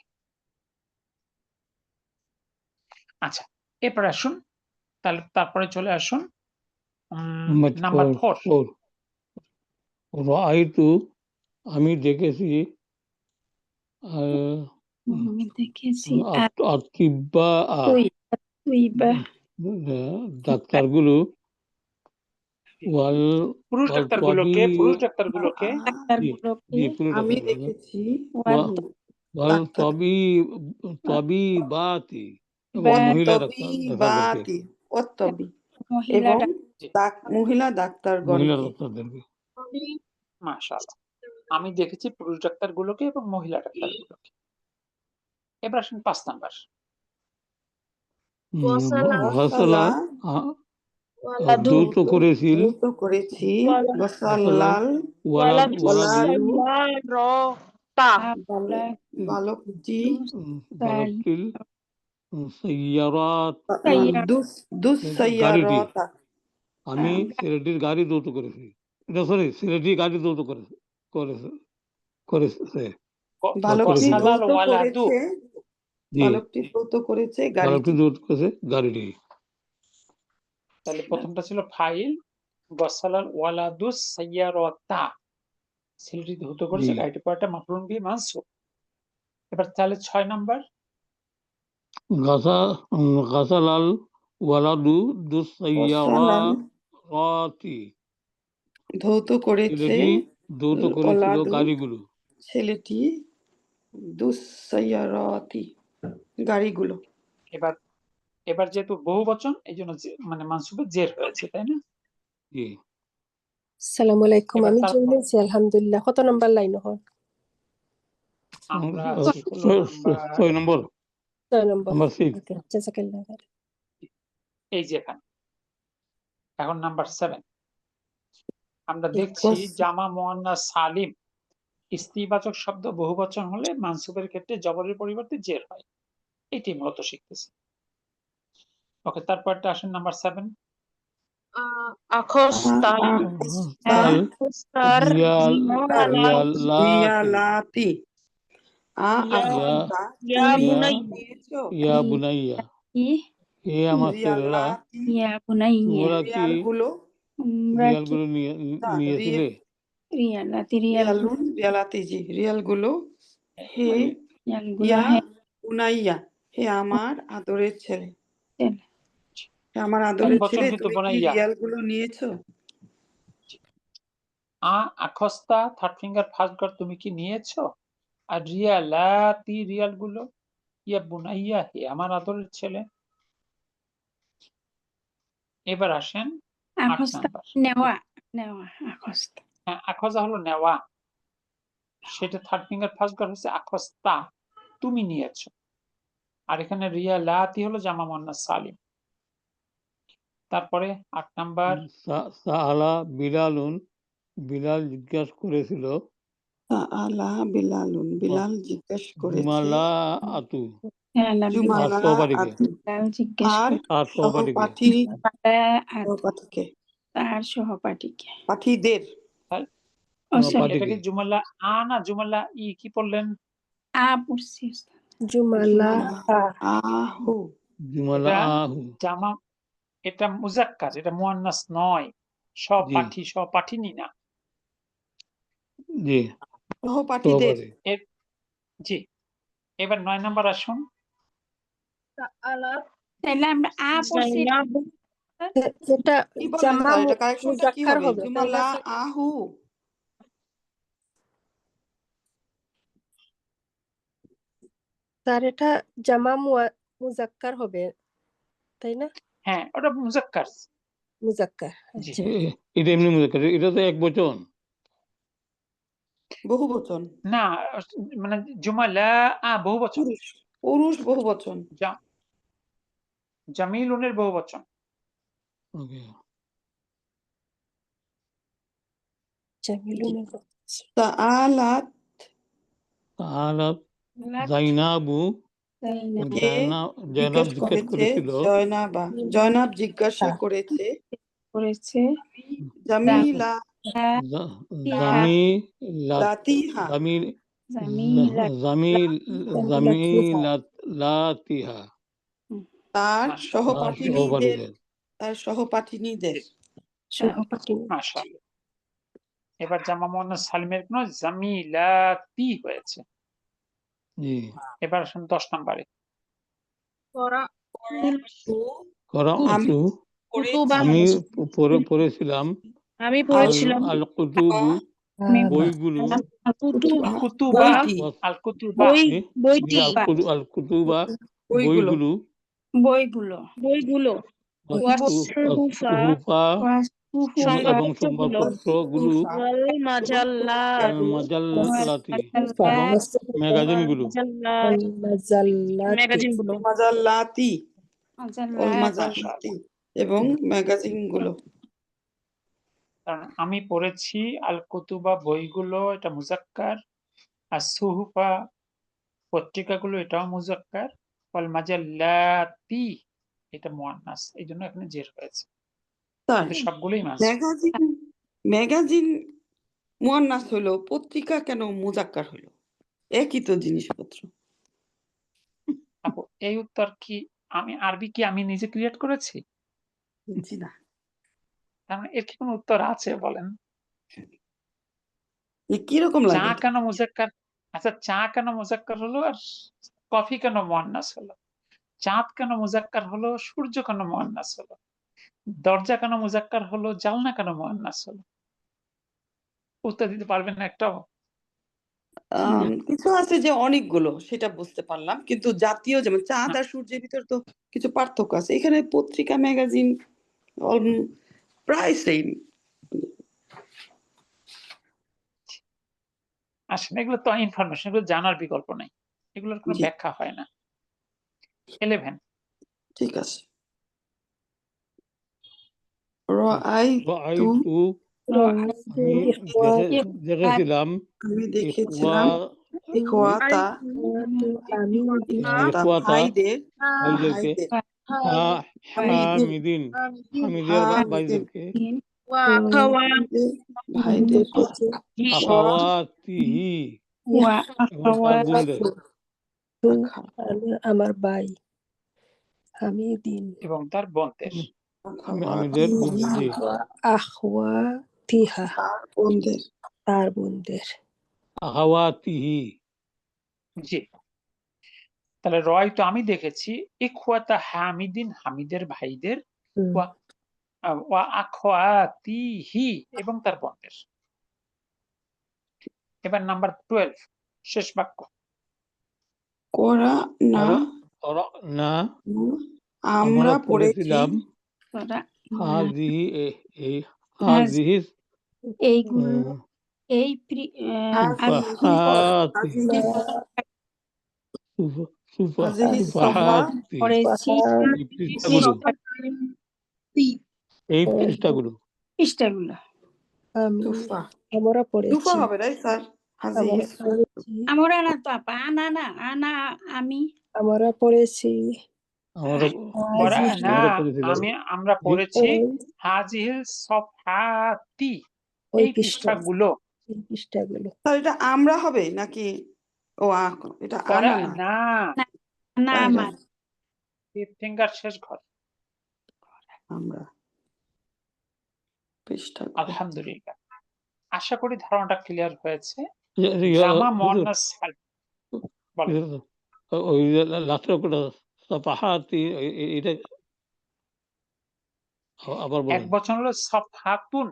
S1: আচ্ছা, এরপর আসুন, তারপরে চলে আসুন
S4: নাম্বার
S1: নাম্বার 4।
S4: 4 রাআইতু আমি দেখেছি
S5: আমি দেখেছি
S4: আতিব্বা
S5: তুই বা
S4: ডাক্তারগুলো ওয়াল
S1: পুরুষ
S4: ওয়াল
S1: ডাক্তারগুলোকে
S4: জি পুরুষ
S2: আমি
S4: ডাক্তারগুলো
S2: দেখেছি
S5: ওয়াল
S4: ওয়াল
S2: ডাক্তার
S4: তবিবাতি এবং
S5: বা
S4: মহিলা ডাক্তারদেরকে
S2: তবিবাতি ওয়াত্তবি
S5: মহিলা
S2: এবং
S1: জি,
S2: মহিলা
S4: মহিলা
S2: ডাক্তারগণকে
S4: ডাক্তারদেরকে
S1: মাশাআল্লাহ। আমি দেখেছি পুরুষ ডাক্তারগুলোকে এবং মহিলা ডাক্তারগুলোকে। এবার আসুন 5 নাম্বার।
S3: ওয়াসালা
S4: ওয়াসালা
S3: ওয়ালাদু
S4: দ্রুত করেছিল
S2: দ্রুত করেছি
S3: ওয়ালা
S2: ওয়াসাল্লাল
S3: ওয়ালাদু
S4: ওয়ালাদু
S3: সাইয়ারতা
S2: বালকটি
S4: বালকটিল সাইয়ারাত গাড়িটি
S2: দুঃসাইয়ারতা
S4: আমি ছেলেটির গাড়ি দ্রুত করেছি ছেলেটির গাড়ি দ্রুত করেছে
S2: বালকটি
S1: ওয়াসালাল
S2: দ্রুত
S1: ওয়ালাদু,
S2: করেছে
S4: জি
S2: বালকটি দ্রুত করেছে
S4: বালকটি
S2: গাড়িটি
S4: দ্রুত করেছে গাড়িটি
S1: তাহলে প্রথমটা ছিল ফাইল, ওয়াসালাল ওয়ালাদুস সাইয়ারাতা, ছেলেটি দ্রুত করেছে
S4: জি
S1: গাড়িটি, পরেরটা মাফরুন বি মানসুব। এবার তাহলে 6 নাম্বার।
S4: গাসালাল ওয়ালাদু
S2: ওয়াসালাল
S4: দুসাইয়ারাতি
S2: ধৌত করেছে
S4: ছেলেটি দ্রুত করেছিল
S2: ওলাদু
S4: গাড়িগুলো
S2: ছেলেটি দুঃসাইয়ারতি গাড়িগুলো
S1: এবার এবার যেহেতু বহু বচন এই জন্য মানে মানসুবের জের হয়েছে, তাই না?
S4: জি
S7: আসসালামু আলাইকুম
S1: এবার
S7: আমি
S1: তারপর
S7: জুন হয়েছি আলহামদুলিল্লাহ কত নাম্বার লাইন হল
S1: আমরা আছি হলো নাম্বার
S4: 6 নম্বর
S7: 6 নম্বর
S4: নাম্বার 6
S7: ওকে জাযাকাল্লাহ খাইর
S1: এই যে এখানে। এখন নাম্বার 7 আমরা দেখছি জামা মুয়ান্নাস সালিম স্ত্রীবাচক শব্দ বহুবচন হলে মানসুবের ক্ষেত্রে জবরের পরিবর্তে জের হয়। এটি মূলত শিখতেছি। ওকে, তারপরটা আসেন নাম্বার 7।
S3: আখস্তাল আখস্তার
S2: রিয়ালাতি আখতা
S3: ইয়া
S2: তুমি
S3: বুনাই
S2: নিয়েছো
S4: ইয়া বুনাইয়া হে আমার ছেলেরা
S2: রিয়ালাতি
S5: ইয়া বুনাইয়া
S4: তোমরা কি
S2: রিয়ালগুলো
S4: রিয়ালগুলো নিয়েছিলে
S2: রিয়ালাতি জি রিয়ালগুলো হে
S5: রিয়ালগুলো
S2: ইয়া উনাইয়া হে আমার আদরের ছেলে হে আমার আদরের
S1: বচন
S2: ছেলে
S1: কিন্তু
S2: তুমি কি
S1: বুনাইয়া।
S2: রিয়ালগুলো নিয়েছো
S1: আখস্তা থার্ড ফিঙ্গার ফার্স্ট গড় তুমি কি নিয়েছো? আর রিয়ালাতি রিয়াল গুলো, ইয়া বুনাইয়া হে আমার আদরের ছেলে। এবার আসেন 8
S5: আখস্তা
S1: নাম্বার।
S5: নেওয়া নেওয়া আখস্তা
S1: হ্যাঁ, আখজা হলো নেওয়া, সেটা থার্ড ফিঙ্গার ফার্স্ট গড় হচ্ছে আখস্তা তুমি নিয়েছো। আর এখানে রিয়ালাতি হলো জামা মুয়ান্নাস সালিম। তারপরে 8 নাম্বার
S4: সাআলা বিলালুন বিলাল জিজ্ঞাসা করেছিল
S2: আলা বিলালুন বিলাল জিজ্ঞেস করেছে
S4: জুমালা আতু
S2: জুমালা
S4: আর সহপাঠীকে
S2: আতু
S5: জিজ্ঞেস
S2: আর
S4: আর সহপাঠীকে
S5: তার সহপাঠীকে
S2: পাঠীদের
S1: এটাকে জুমালা না জুমালা কি পড়লেন?
S5: পড়ছি
S7: জুমালা
S2: আহু
S4: জুমালা আহু
S1: জামা, এটা মুজাক্কার, এটা মুয়ান্নাস নয়, সহপাঠিনী না।
S4: জি
S2: সহপাঠীদের
S1: জি। এবার 9 নাম্বার আসুন।
S5: তাহলে আমরা পড়ছি
S7: এটা
S2: কি বলেন
S7: জামা
S2: স্যার এটা কারেকশনটা কি
S7: মুজাক্কার
S2: হবে
S7: হবে
S2: জুমালা আহু
S7: স্যার এটা জামা মুজাক্কার হবে তাই না
S1: হ্যাঁ, ওটা মুজাক্কার।
S7: মুজাক্কার
S1: জি।
S7: আচ্ছা
S4: এটা এমনি মুজাক্কার, এটা তো এক বচন
S2: বহুবচন
S1: না, মানে জুমালা বহুবচন,
S2: পুরুষ বহুবচন
S1: জামিলুনের বহুবচন।
S4: ওকে
S7: জামিলুনের
S2: সাআলাত
S4: সাআলাত জাইনাবু জয়নাব জিজ্ঞেস করেছিল
S2: জয়নাব জিজ্ঞাসা করেছে জামিলা লাতিহা
S4: জামিলাতিহা
S2: তার
S1: মাশাআল্লাহ।
S2: সহপাঠিনীদের
S4: সহপাঠীদের
S2: তার সহপাঠিনীদের
S5: সহপাঠিনী।
S1: মাশাআল্লাহ। এবার জামা মুয়ান্নাস সালিমের কোন জামিলাতি হয়েছে।
S4: জি
S1: এবার আসুন 10 নম্বরে।
S2: আমি
S4: করাউতু
S3: কুতুবা
S4: আমি
S3: হয়েছে।
S4: পড়েছিলাম
S3: আমি
S4: আল
S3: পড়েছিলাম
S4: আল কুতুবু
S5: আমি
S4: বইগুলো
S3: কুতুব
S1: কুতুবা
S2: বইটি
S1: আল কুতুবা
S3: বই
S4: জি,
S3: বইটি
S4: আল কুতুবা
S2: বইগুলো
S4: বইগুলো
S5: বইগুলো
S3: বইগুলো ওয়াসুহুফা
S4: সুহুফা
S5: ওয়াসুহুফা
S4: এবং
S3: সংবাদপত্রগুলো
S4: সংবাদপত্রগুলো
S3: ওয়াল মাজাল্লাত
S4: মাজাল্লাতি এবং
S5: ওয়াল
S4: ম্যাগাজিনগুলো
S3: মাজাল্লাত
S7: والمجلات
S3: ম্যাগাজিনগুলো
S2: মাজাল্লাতি
S5: মাজাল্লাত
S2: মাজাল্লাতি এবং ম্যাগাজিনগুলো।
S1: কারণ আমি পড়েছি আল কুতুবা বইগুলো, এটা মুজাক্কার, আর সুহুফা পত্রিকাগুলো, এটাও মুজাক্কার, ওয়াল মাজাল্লাতি এটা মুয়ান্নাস, এই জন্য এখানে জের হয়েছে।
S2: তাই
S1: কিন্তু সবগুলোই মানসুব।
S2: ম্যাগাজিন ম্যাগাজিন মুয়ান্নাস হলো, পত্রিকা কেন মুজাক্কার হলো? একই তো জিনিসপত্র।
S1: আপু এই উত্তর কি আমি নিজে ক্রিয়েট করেছি?
S2: জি না,
S1: তার মানে এর কি কোনো উত্তর আছে বলেন?
S2: কিরকম
S1: চা
S2: লাগে?
S1: কেন মুজাক্কার? আচ্ছা, চা কেন মুজাক্কার হলো আর কফি কেন মুয়ান্নাস হলো? চাঁদ কেন মুজাক্কার হলো, সূর্য কেন মুয়ান্নাস হলো? দরজা কেন মুজাক্কার হলো, জানলা কেন মুয়ান্নাস হলো? উত্তর দিতে পারবেন না একটাও?
S2: কিছু আছে যে অনেকগুলো, সেটা বুঝতে পারলাম, কিন্তু জাতীয় যেমন চাঁদ আর সূর্যের ভিতর তো কিছু পার্থক্য আছে। এখানে পত্রিকা ম্যাগাজিন প্রায় সেম।
S1: আসলে এগুলো তো ইনফরমেশন, এগুলো জানার বিকল্প নাই, এগুলোর কোনো
S2: জি।
S1: ব্যাখ্যা হয় না। 11
S2: ঠিক আছে। রাআইতু
S4: রাআইতু আমি দেখেছিলাম
S2: আমি
S4: ইখওয়া
S2: দেখেছিলাম ইখওয়াতা
S4: ইখওয়াতা
S2: ভাইদের
S4: ভাইদেরকে হামিদিন হামিদের ভাইদেরকে
S2: ভাইদের
S4: আখাওয়াতিহি এবং তার বোনদের
S7: আমার ভাই হামিদিন
S1: এবং তার বোনদের।
S4: হামিদের বোনদের জি
S7: আখওয়াতিহা
S2: বোনদের।
S7: তার বোনদের
S4: আখাওয়াতিহি
S1: জি, তাহলে রয় তো আমি দেখেছি, ইখওয়াতা হামিদিন হামিদের ভাইদের,
S7: হুম।
S1: ওয়া আখওয়াতিহি এবং তার বোনদের। এবার নাম্বার 12 শেষ বাক্য।
S2: কোরা না
S4: না
S2: আমরা পড়েছি
S4: পড়েছিলাম হাজিহি এই হাজিহি
S5: এইগুলো এই
S4: সুফাহাতি সুফাহাতি
S5: পড়েছি
S4: এই পৃষ্ঠাগুলো
S5: পৃষ্ঠাগুলো।
S7: আমি
S2: তুফা
S7: আমরা পড়েছি
S2: তুফা হবে রাইট স্যার?
S7: আমরা পড়েছি
S5: আমরা না তো আপা, আনা না, আনা আমি।
S7: আমরা পড়েছি
S1: আমরা পড়েছি হাজিহিল সফহাতি
S7: ওই
S1: এই পৃষ্ঠাগুলো।
S7: এই পৃষ্ঠাগুলো
S2: স্যার এটা আমরা হবে নাকি? ও এটা আনা না।
S5: না আমার
S1: ফিঙ্গার শেষ ঘর।
S2: আমরা পৃষ্ঠা।
S1: আলহামদুলিল্লাহ, আশা করি ধারণাটা ক্লিয়ার হয়েছে। জামা মুয়ান্নাস সালিম বলেন।
S4: ওই লাস্টের কোটা সাফাহাতি এটা আবার
S1: এক
S4: বলেন।
S1: বচন হলো সফহাতুন,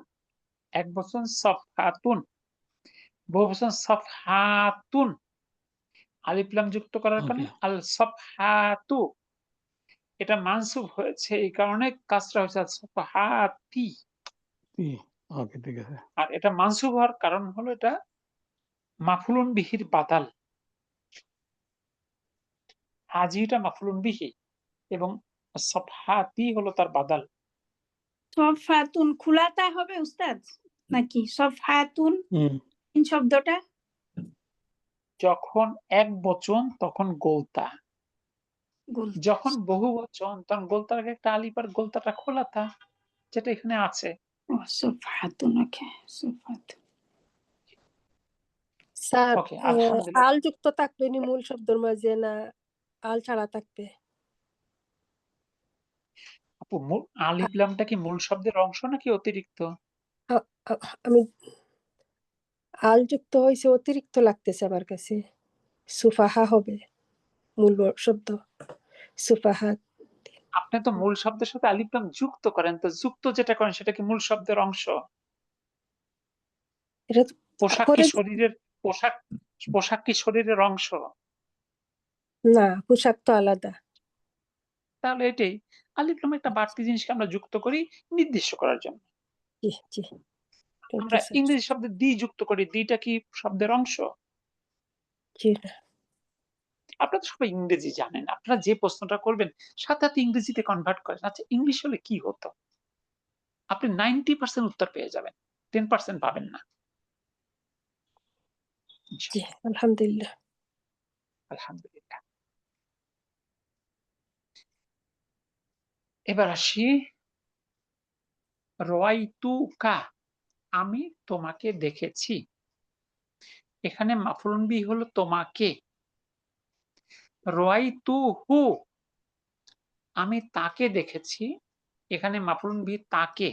S1: এক বচন সফহাতুন, বহু বচন সফহাতুন। আলিফ লাম যুক্ত করার কারণে আল সফহাতু, এটা মানসুব হয়েছে এই কারণে কাসরা হয়েছে আল সফহাতি।
S4: ওকে, ঠিক আছে।
S1: আর এটা মানসুব হওয়ার কারণ হলো এটা মাফুলুন বিহির বাদাল। হাজিটা মাফুলুন বিহি এবং সফহাতি হলো তার বাদাল।
S5: সফাতুন খোলাতা হবে উস্তাদ নাকি সফাতুন শব্দটা?
S1: যখন এক বচন তখন গোলতা, যখন বহু বচন তখন গোলতার আগে একটা আলিফ আর গোলতাটা খোলাতা, যেটা এখানে আছে।
S5: সফাতুন, ওকে সফাতুন।
S7: স্যার
S1: ওকে, আলহামদুলিল্লাহ।
S7: আল যুক্ত থাকবে নি মূল শব্দের মাঝে, না আল ছাড়া থাকবে?
S1: আলিফ লামটা কি মূল শব্দের অংশ নাকি অতিরিক্ত?
S7: আ- আ- আমি আল যুক্ত হয়েছে অতিরিক্ত লাগতেছে আমার কাছে। সুফাহা হবে মূল শব্দ। সুফাহা।
S1: আপনি তো মূল শব্দের সাথে আলিফ লাম যুক্ত করেন, তো যুক্ত যেটা করেন সেটা কি মূল শব্দের অংশ?
S7: এটা তো
S1: পোশাক কি
S7: পরে
S1: শরীরের পোশাক পোশাক কি শরীরের অংশ?
S7: না, পোশাক তো আলাদা।
S1: তাহলে এটাই আলিফ লাম একটা বাড়তি জিনিসকে আমরা যুক্ত করি নির্দিষ্ট করার জন্য।
S7: জি জি,
S1: আমরা
S7: বলতেছে।
S1: ইংরেজি শব্দে দি যুক্ত করি, দিটা কি শব্দের অংশ?
S7: জি না।
S1: আপনারা তো সবাই ইংরেজি জানেন, আপনারা যে প্রশ্নটা করবেন সাথে সাথে ইংরেজিতে কনভার্ট করেন। আচ্ছা, ইংলিশ হলে কি হতো? আপনি 90% উত্তর পেয়ে যাবেন, 10% পাবেন না।
S7: জি, আলহামদুলিল্লাহ।
S1: আলহামদুলিল্লাহ। এবার আসি রাআইতুকা, আমি তোমাকে দেখেছি। এখানে মাফউলুন বিহি হলো তোমাকে। রাআইতুহু, আমি তাকে দেখেছি। এখানে মাফউলুন বিহি তাকে,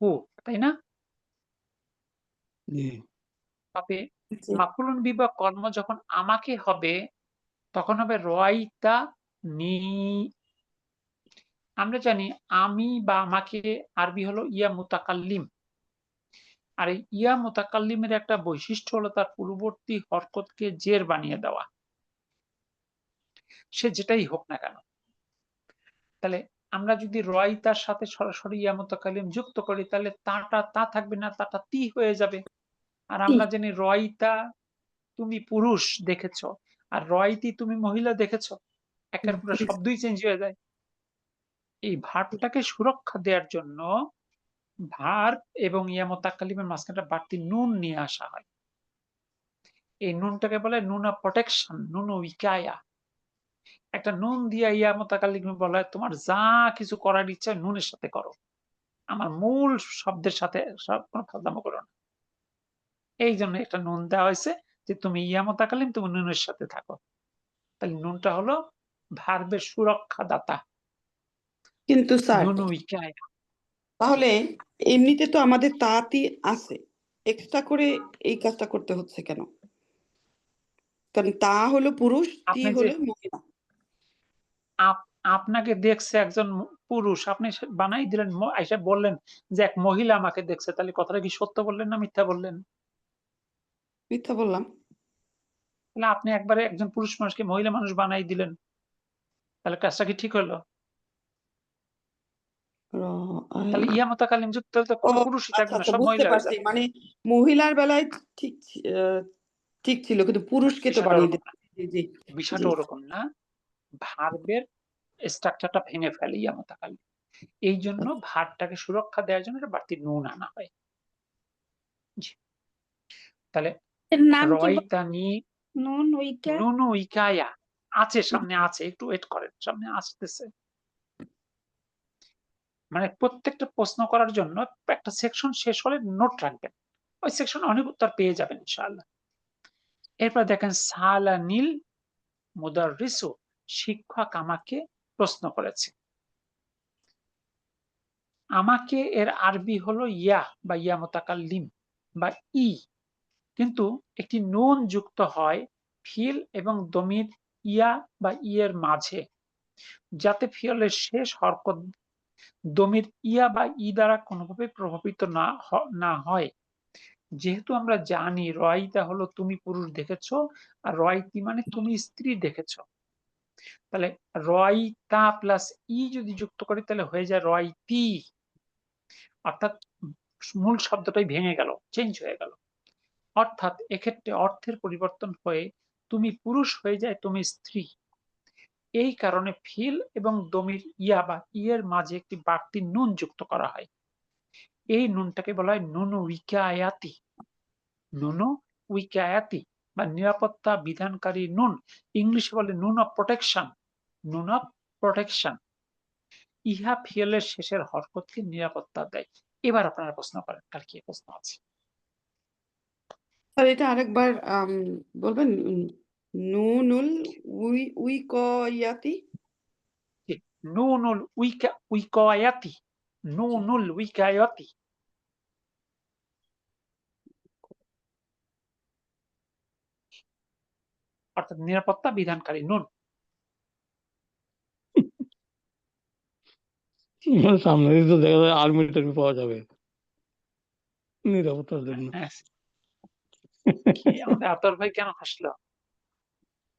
S1: হু, তাই না?
S4: জি
S1: তবে
S2: জি।
S1: মাফউলুন বিহি বা কর্ম যখন আমাকে হবে তখন হবে রাআইতা নি। আমরা জানি আমি বা আমাকে আরবি হলো ইয়া মুতাকাল্লিম। আর এই ইয়া মুতাকাল্লিমের একটা বৈশিষ্ট্য হলো তার পূর্ববর্তী হরকতকে জের বানিয়ে দেওয়া, সে যেটাই হোক না কেন। তাহলে আমরা যদি রাআইতার সাথে সরাসরি ইয়া মুতাকাল্লিম যুক্ত করি তাহলে তাটা তা থাকবে না, তাটা তি হয়ে যাবে। আর আমরা জানি রাআইতা তুমি পুরুষ দেখেছো, আর রাআইতি তুমি মহিলা দেখেছো, একের পুরো শব্দই চেঞ্জ হয়ে যায়। এই ভার্বটাকে সুরক্ষা দেওয়ার জন্য ভার্ব এবং ইয়া মুতাকাল্লিমের মাঝখানে বাড়তি নুন নিয়ে আসা হয়। এই নুনটাকে বলে নুন অফ প্রোটেকশন, নুন উইকায়া। একটা নুন দিয়া ইয়া মুতাকাল্লিমে বলা হয় তোমার যা কিছু করার ইচ্ছা নুনের সাথে করো, আমার মূল শব্দের সাথে কোনো ফাজলামো করো না। এই জন্য একটা নুন দেওয়া হয়েছে যে তুমি ইয়া মুতাকাল্লিম, তুমি নুনের সাথে থাকো। তাহলে নুনটা হলো ভার্বের সুরক্ষা দাতা,
S2: কিন্তু স্যার,
S1: নুন উইকায়া।
S2: তাহলে এমনিতে তো আমাদের তাঁতি আছে, এক্সট্রা করে এই কাজটা করতে হচ্ছে কেন? কারণ তা হলো পুরুষ, তি
S1: আপনি যে
S2: হলো মহিলা।
S1: আপনাকে দেখছে একজন পুরুষ, আপনি বানাই দিলেন, আইসা বললেন যে এক মহিলা আমাকে দেখছে, তাহলে কথাটা কি সত্য বললেন না মিথ্যা বললেন?
S2: মিথ্যা বললাম?
S1: তাহলে আপনি একবারে একজন পুরুষ মানুষকে মহিলা মানুষ বানাই দিলেন, তাহলে কাজটা কি ঠিক হলো? তাহলে ইয়া মুতাকাল্লিম যুক্ত হলে তো
S2: ও
S1: কোনো পুরুষই
S2: আচ্ছা
S1: থাকবে না,
S2: আচ্ছা,
S1: সব
S2: বুঝতে
S1: মহিলা হয়ে
S2: পারছি।
S1: যাবে।
S2: মানে মহিলার বেলায় ঠিক ঠিক ছিল, কিন্তু পুরুষকে তো
S1: বিষয়টা
S2: বানিয়ে
S1: ওরকম
S2: দিল।
S1: না,
S2: জি জি
S1: বিষয়টা
S2: জি।
S1: ওরকম না। ভার্বের স্ট্রাকচারটা ভেঙে ফেলে ইয়া মুতাকাল্লিম। এই জন্য ভার্বটাকে সুরক্ষা দেওয়ার জন্য একটা বাড়তি নুন আনা হয়। জি। তাহলে
S5: এর নাম কি
S1: রয়তানি
S5: নুন উইকা?
S1: নুনু ইকায়া আছে, সামনে আছে, একটু ওয়েট করেন, সামনে আসতেছে। মানে প্রত্যেকটা প্রশ্ন করার জন্য একটা সেকশন শেষ হলে নোট রাখবেন, ওই সেকশনে অনেক উত্তর পেয়ে যাবেন ইনশাআল্লাহ। এরপর দেখেন সালানিল মুদাররিসু, শিক্ষক আমাকে প্রশ্ন করেছে। আমাকে এর আরবি হলো ইয়া বা ইয়া মুতাকাল্লিম বা ই, কিন্তু একটি নুন যুক্ত হয় ফিল এবং দমির ইয়া বা ই এর মাঝে, যাতে ফিলের শেষ হরকত দমির ইয়া বা ই দ্বারা কোনোভাবে প্রভাবিত না হয়। যেহেতু আমরা জানি রাইতা হলো তুমি পুরুষ দেখেছো, আর রাইতি মানে তুমি স্ত্রী দেখেছো, তাহলে রাইতা প্লাস ই যদি যুক্ত করি তাহলে হয়ে যায় রাইতি, অর্থাৎ মূল শব্দটাই ভেঙে গেল, চেঞ্জ হয়ে গেল। অর্থাৎ এক্ষেত্রে অর্থের পরিবর্তন হয়ে তুমি পুরুষ হয়ে যায় তুমি স্ত্রী। এই কারণে ফিল এবং দমির ইয়া বা ইয়ের মাঝে একটি বাড়তি নুন যুক্ত করা হয়। এই নুনটাকে বলা হয় নুন উইকায়াতি, নুন উইকায়াতি বা নিরাপত্তা বিধানকারী নুন। ইংলিশে বলে নুন অফ প্রোটেকশন, নুন অফ প্রোটেকশন। ইহা ফিলের শেষের হরকতকে নিরাপত্তা দেয়। এবার আপনারা প্রশ্ন করেন, কার কি প্রশ্ন আছে?
S2: স্যার, এটা আরেকবার বলবেন? নুনুল উইকয়াতি।
S1: নুনুল উইকায়াতি, নুনুল উইকায়াতি। অর্থাৎ নিরাপত্তা বিধানকারী নুন।
S4: সামনে দিয়ে তো দেখা যায় আর্মি টার্মি পাওয়া যাবে নিরাপত্তার জন্য।
S1: হ্যাঁ, কি আমাদের আতর ভাই কেন হাসলো?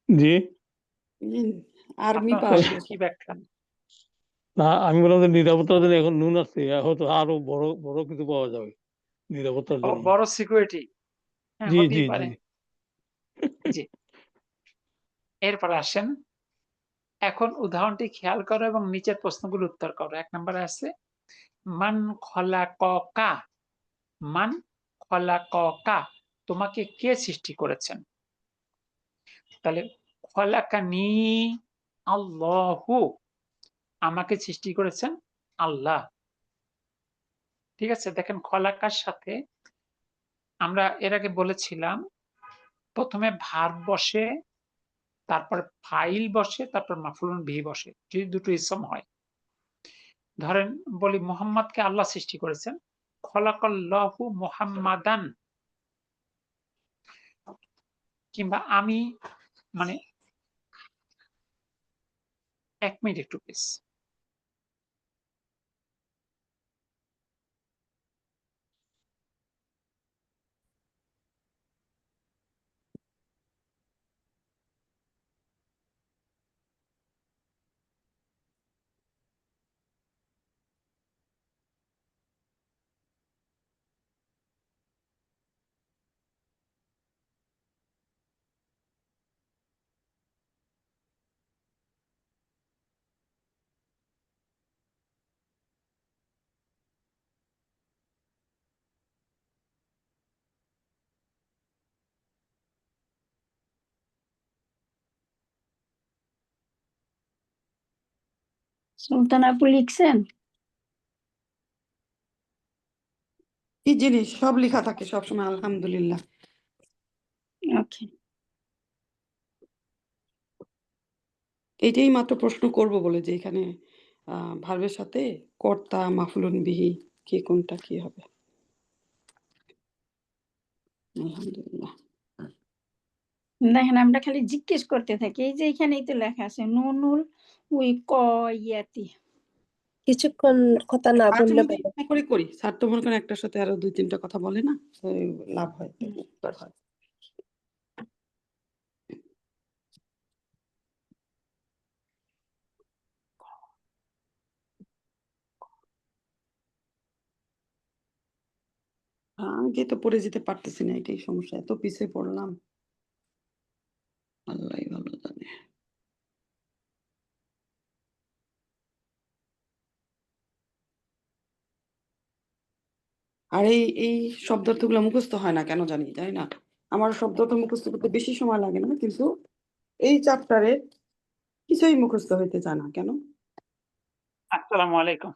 S4: জি
S2: আর্মি
S1: আপনার
S2: পাওয়া
S1: হাসির
S2: যাবে।
S1: কি ব্যাখ্যা?
S4: না, আমি বললাম যে নিরাপত্তার জন্য এখন নুন আসছে, হয়তো আরো বড় বড় কিছু পাওয়া যাবে নিরাপত্তার
S1: ও,
S4: জন্য।
S1: বড় সিকিউরিটি। হ্যাঁ,
S4: জি জি
S1: হতেই
S4: জি
S1: পারে। জি, এরপরে আসেন, এখন উদাহরণটি খেয়াল করো এবং নিচের প্রশ্নগুলো উত্তর করো। 1 নম্বরে আছে মান খলাকা, মান খলাকা, তোমাকে কে সৃষ্টি করেছেন? তাহলে খলাকানি আল্লাহু, আমাকে সৃষ্টি করেছেন আল্লাহ। ঠিক আছে, দেখেন খলাকার সাথে আমরা এর আগে বলেছিলাম প্রথমে ভার্ব বসে, তারপর ফাইল বসে, তারপর মাফউলুন বিহি বসে যদি দুটো ইসম হয়। ধরেন বলি মুহাম্মদকে আল্লাহ সৃষ্টি করেছেন, খলাকাল্লাহু মুহাম্মাদান। কিংবা আমি, মানে 1 মিনিট একটু প্লিজ।
S5: সুলতান আপু লিখছেন?
S2: কি জিনিস সব লেখা থাকে সবসময় আলহামদুলিল্লাহ।
S5: ওকে।
S2: এইটাই মাত্র প্রশ্ন করব বলে যে এখানে ভার্বের সাথে কর্তা মাফুলুন বিহি কি কোনটা কি হবে। আলহামদুলিল্লাহ।
S5: দেখেন আমরা খালি জিজ্ঞেস করতে থাকি, এই যে এখানেই তো লেখা আছে নুনুল উইকায়াতি।
S7: কিছুক্ষণ কথা না
S2: আর
S7: বললে
S2: যদি ইচ্ছা করে করি, স্যার তো মনে করেন একটার সাথে আরো 2-3টা কথা বলে না, তো লাভ হয়, উপকার হয়। আগে তো পড়ে যেতে পারতেছি না, এটাই সমস্যা, এত পিছিয়ে পড়লাম, আল্লাহই ভালো জানে। আর এই শব্দার্থগুলো মুখস্থ হয় না কেন জানি, তাই না? আমার শব্দার্থ মুখস্থ করতে বেশি সময় লাগে না, কিন্তু এই চ্যাপ্টারে কিছুই মুখস্থ হইতে চায় না কেন?
S1: আসসালামু আলাইকুম।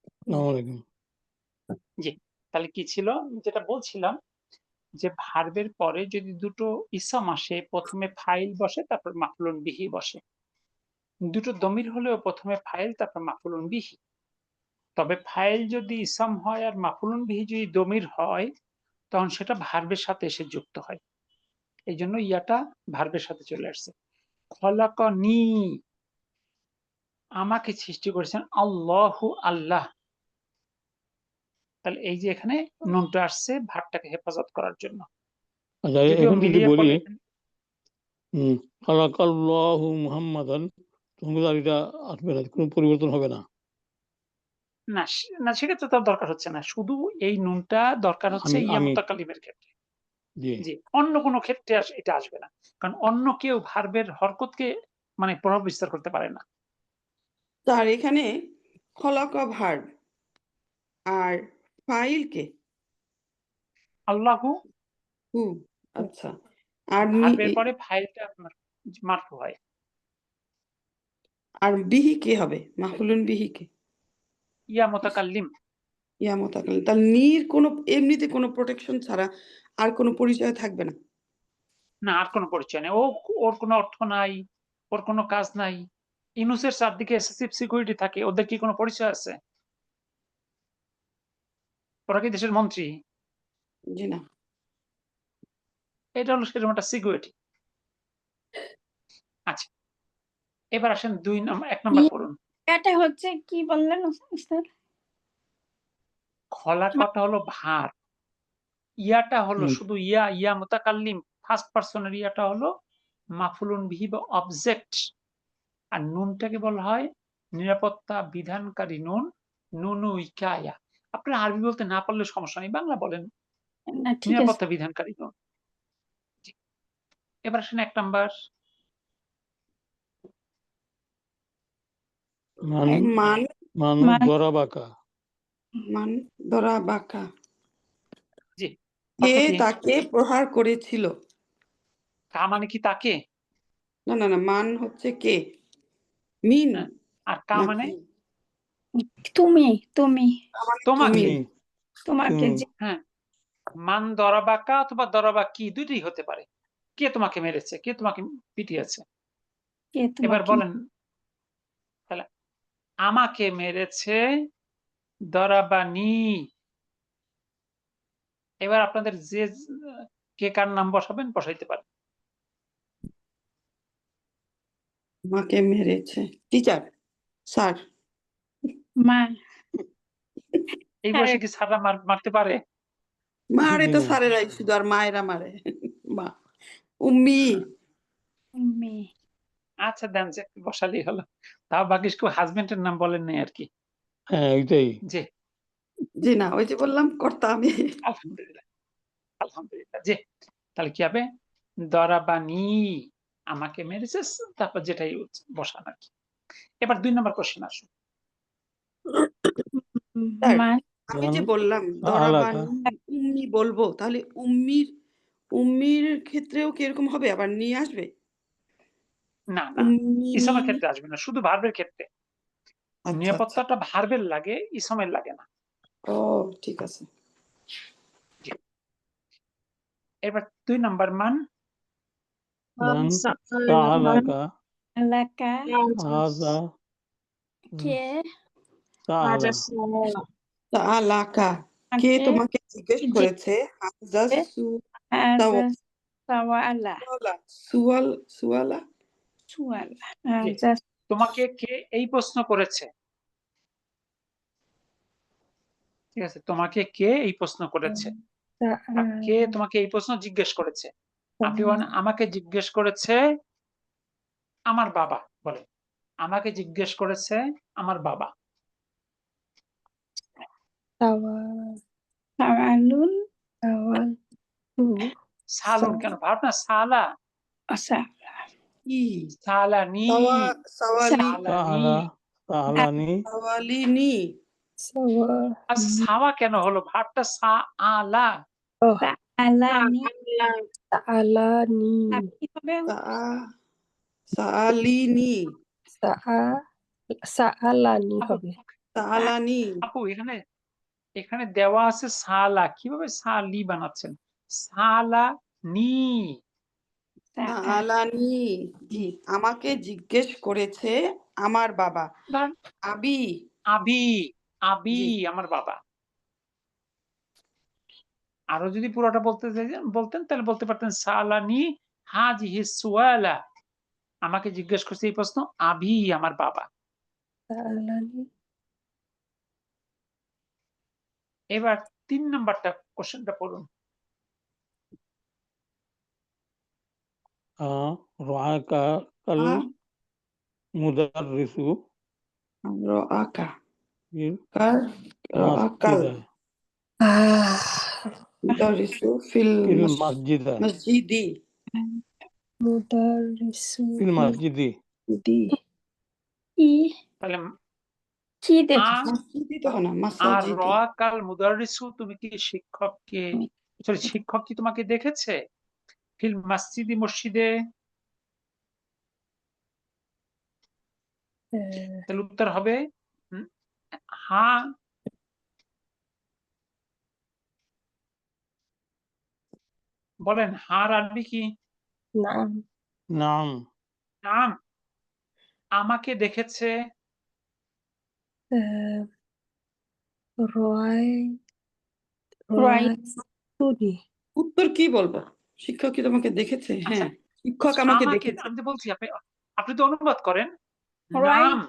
S4: আসসালামু আলাইকুম।
S1: জি, তাহলে কি ছিল যেটা বলছিলাম, যে ভার্বের পরে যদি দুটো ইসম আসে, প্রথমে ফাইল বসে তারপর মাফউলুন বিহি বসে। দুটো দমির হলেও প্রথমে ফাইল তারপর মাফউলুন বিহি। তবে ফাইল যদি ইসম হয় আর মাফউলুন বিহি যদি দমির হয়, তখন সেটা ভার্বের সাথে এসে যুক্ত হয়। এই জন্য ইয়াটা ভার্বের সাথে চলে আসছে। খলাকানি, আমাকে সৃষ্টি করেছেন আল্লাহু, আল্লাহ। তাহলে এই যে এখানে নুনটা আসছে ভার্বটাকে হেফাজত করার জন্য।
S4: আচ্ছা,
S1: যদিও
S4: এখন যদি
S1: মিলিয়ে
S4: বলি
S1: পড়লে
S4: খালাকাল্লাহু মুহাম্মাদান, তখন কিন্তু আর এটা আসবে না, কোনো পরিবর্তন হবে না।
S1: না, না, সেক্ষেত্রে তো দরকার হচ্ছে না, শুধু এই নুনটা দরকার হচ্ছে ইয়া
S4: আমি
S1: মুতাকাল্লিমের ক্ষেত্রে।
S4: জি
S1: জি, অন্য কোনো ক্ষেত্রে এটা আসবে না, কারণ অন্য কেউ ভার্বের হরকতকে মানে প্রভাব বিস্তার করতে পারে না।
S2: তার এখানে খলাকা ভার্ব আর ফাইল কে?
S1: আল্লাহু।
S2: হু। আচ্ছা, আর
S1: ভার্বের পরে ফাইলটা মারফু হয়।
S2: আর বিহি কে হবে? মাফুলুন বিহি কে?
S1: ইয়া মুতাকাল্লিম।
S2: ইয়া মোতাকাল। তার নির কোনো এমনিতে কোনো প্রোটেকশন ছাড়া আর কোনো পরিচয় থাকবে না।
S1: না, আর কোনো পরিচয় নেই। ওর কোনো অর্থ নাই, ওর কোনো কাজ নাই। ইউনূসের চারদিকে এক্সেসিভ সিকিউরিটি থাকে, ওদের কি কোনো পরিচয় আছে? ওরা কি দেশের মন্ত্রী?
S2: জি না।
S1: এটা হলো সেরকম একটা সিকিউরিটি। আচ্ছা, এবার আসেন 1 নম্বর পড়ুন।
S5: এটা হচ্ছে কি বললেন স্যার?
S1: খলাকাটা হলো ভার, ইয়াটা হলো
S4: হুম।
S1: শুধু ইয়া মুতাকাল্লিম ফার্স্ট পারসনের ইয়াটা হলো মাফুলুন বিহি বা অবজেক্ট, আর নুনটাকে বলা হয় নিরাপত্তা বিধানকারী নুন, নুনু ইকায়া। আপনারা আরবি বলতে না পারলে সমস্যা নেই, বাংলা বলেন,
S5: না ঠিক আছে।
S1: নিরাপত্তা বিধানকারী নুন। জি। এবার আসেন 1 নাম্বার।
S4: মান
S2: মান
S4: মান
S5: মান
S4: দরাবাকা।
S2: মান দরা বাঁকা।
S1: জি,
S2: কে
S1: অর্থ কি?
S2: তাকে প্রহার করেছিল?
S1: কা মানে কি তাকে,
S2: না না না, মান হচ্ছে কে, মিন
S1: হ্যাঁ, আর কা মানে
S2: নাকি
S5: তুমি তুমি
S1: তোমাকে।
S2: তুমি?
S5: তোমাকে
S4: তুমি।
S5: যে
S1: হ্যাঁ, মান দরাবাকা অথবা দরাবা কি দুইটাই হতে পারে। কে তোমাকে মেরেছে, কে তোমাকে পিটিয়েছে।
S5: কে
S1: এবার
S5: তোমাকে
S1: বলেন তাহলে, আমাকে মেরেছে দরাবানি। এবার আপনাদের যে কে কার নাম বসাবেন বসাইতে পারেন।
S2: আমাকে মেরেছে টিচার, স্যার।
S5: মা
S1: এই
S5: হ্যাঁ,
S1: বয়সে কি স্যাররা মারতে পারে?
S2: মারে
S4: জি
S2: তো
S4: না।
S2: স্যারেরাই, শুধু আর মায়েরা মারে। মা উম্মি।
S5: তুমি
S1: আচ্ছা দেন, যে বসালেই হলো। তাও বাকি কেউ হাজবেন্ডের নাম বলেন নাই আর কি।
S4: হ্যাঁ ওইটাই।
S1: জি,
S2: জি না, ওই যে বললাম কর্তা আমি।
S1: আলহামদুলিল্লাহ, আলহামদুলিল্লাহ। জি, তাহলে কি হবে? দরাবানি, আমাকে মেরেছে, তারপর যেটাই বসান আর কি। এবার 2 নম্বর কোশ্চেন আসুন।
S2: স্যার,
S5: মান
S2: আমি
S4: মান
S2: যে বললাম
S4: আলাকা।
S2: দরাবানি উম্মি বলবো, তাহলে উম্মির ক্ষেত্রেও কি এরকম হবে, আবার নিয়ে আসবে?
S1: না না,
S2: উম্মি।
S1: ইসমের ক্ষেত্রে আসবে না, শুধু ভার্বের ক্ষেত্রে।
S2: আচ্ছা আচ্ছা,
S1: নিরাপত্তাটা ভার্বের লাগে, ইসমের লাগে না।
S2: ও ঠিক আছে।
S1: জি। এবার 2 নম্বর মান
S4: মান
S3: سأل
S4: আলাকা।
S5: এলাকা
S4: হাজা
S5: কে
S3: هذا
S4: তাআলা।
S3: سؤال
S2: সাআলাকা, কে
S5: আমাকে
S2: তোমাকে জিজ্ঞেস
S5: যে
S2: করেছে? হাজা
S5: হাজা সাওয়ালা
S2: সুয়াল সুয়ালা।
S5: সুয়ালা
S1: জি,
S5: হাজা
S1: তোমাকে কে এই প্রশ্ন করেছে? ঠিক আছে, তোমাকে কে এই প্রশ্ন করেছে, বা কে তোমাকে এই প্রশ্ন জিজ্ঞেস করেছে? আপনি বলেন আমাকে জিজ্ঞেস করেছে আমার বাবা, বলে আমাকে জিজ্ঞেস করেছে আমার বাবা।
S5: সাওয়ালুন
S1: সালুন কেন, ভাব না সালা,
S5: আচ্ছা
S2: কি?
S1: সালানি,
S2: সাওয়ালি,
S1: সালানি।
S4: তাআলানি।
S2: সাওয়ালিনি।
S1: আর সাওয়া কেন হলো, ভাবটা সা আলা।
S5: আলানি
S7: Sa'alani.
S5: কি হবে?
S2: সাআলিনি,
S7: Sa'alani
S1: আপু,
S7: হবে।
S2: সাআলানি।
S1: আপু এখানে এখানে দেওয়া আছে সালা, কিভাবে সালি বানাচ্ছেন? সালা নি।
S2: সাআলানি, জি, আমাকে জিজ্ঞেস করেছে আমার বাবা। আবি,
S1: আবি, আবি
S2: জি।
S1: আমার বাবা। আরো যদি পুরোটা বলতেন তাহলে বলতে পারতেন সালানি হাজিহি সুয়ালা, আমাকে জিজ্ঞেস করছে এই প্রশ্ন আবি আমার বাবা।
S7: Sa'alani.
S1: এবার 3 নাম্বারটা কোশ্চেনটা পড়ুন।
S4: রাআকা কাল মুদাররিসু
S2: রাআকা
S4: ফিল
S2: কার রাআকাল
S4: মাসজিদা।
S2: মুদারিসু ফিল
S4: ফিল মাসজিদা।
S2: মসজিদি।
S7: Mudarrisu
S4: ফিল মাসজিদি।
S7: di.
S5: কি
S1: তাহলে
S5: কি
S1: আ
S5: দেখো
S2: মসজিদি তো না,
S1: আর
S2: মাসাজিদি।
S1: রাআকাল মুদাররিসু, তুমি কি শিক্ষককে, সরি শিক্ষক কি তোমাকে দেখেছে? ফিল মসজিদি, মসজিদে। তাহলে উত্তর হবে হা। বলেন হার আরবি কি?
S7: Na'am.
S4: নাম।
S1: নাম। আমাকে দেখেছে
S7: রয়
S5: রয়
S7: রয়তুনি
S2: উত্তর কি বলবো? শিক্ষক কি তোমাকে দেখেছে?
S1: আচ্ছা
S2: হ্যাঁ, শিক্ষক আমাকে
S1: আমাকে
S2: দেখেছে।
S1: আমি তো বলছি আপনি তো অনুবাদ করেন
S5: রয়
S1: নাম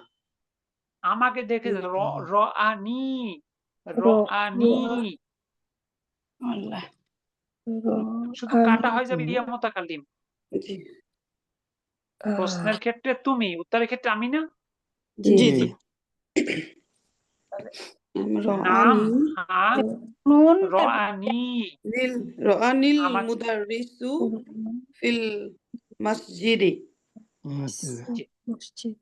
S1: আমাকে দেখেছে র র আনি র
S7: র-
S1: আনি
S5: আল্লাহ
S1: শুধু কাটা হয়ে যাবে ইয়া মুতাকাল্লিম।
S2: জি
S1: প্রশ্নের ক্ষেত্রে তুমি, উত্তরের ক্ষেত্রে আমি না।
S2: জি
S4: জি
S2: জি
S1: নাম
S2: রআনি
S1: হা
S5: নুন
S1: র আনি
S2: রআনিল
S1: আমাকে
S2: মুদাররিসু ফিল মসজিদি।
S7: মসজিদ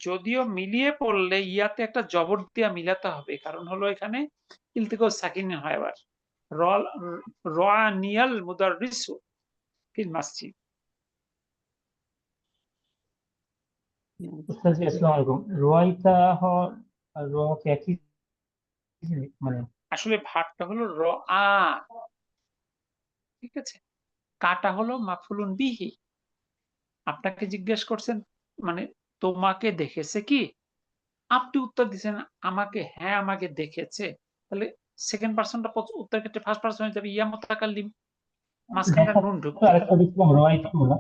S1: যদিও মিলিয়ে পড়লে ইয়াতে একটা জবর দিয়া মিলাতে হবে, কারণ হলো এখানে ইলতিকাউ সাকিন হয় আবার রানিয়াল মুদাররিসু ফিল মসজিদ।
S6: উস্তাদ জি, আসসালামু আলাইকুম। রয়টা আর র কি একই জিনিস? মানে
S1: আসলে ভাগটা হলো র আ, ঠিক আছে, কাটা হলো মাফুলুন বিহি। আপনাকে জিজ্ঞেস করছেন মানে তোমাকে দেখেছে কি, আপনি উত্তর দিচ্ছেন আমাকে, হ্যাঁ আমাকে দেখেছে, তাহলে সেকেন্ড পারসনটা উত্তর ক্ষেত্রে ফার্স্ট পারসন হয়ে যাবে ইয়া মুতাকাল্লিম, মাঝখানটা নুন ঢুকতে হবে।
S6: আরেকটা দেখলাম রয়টা না,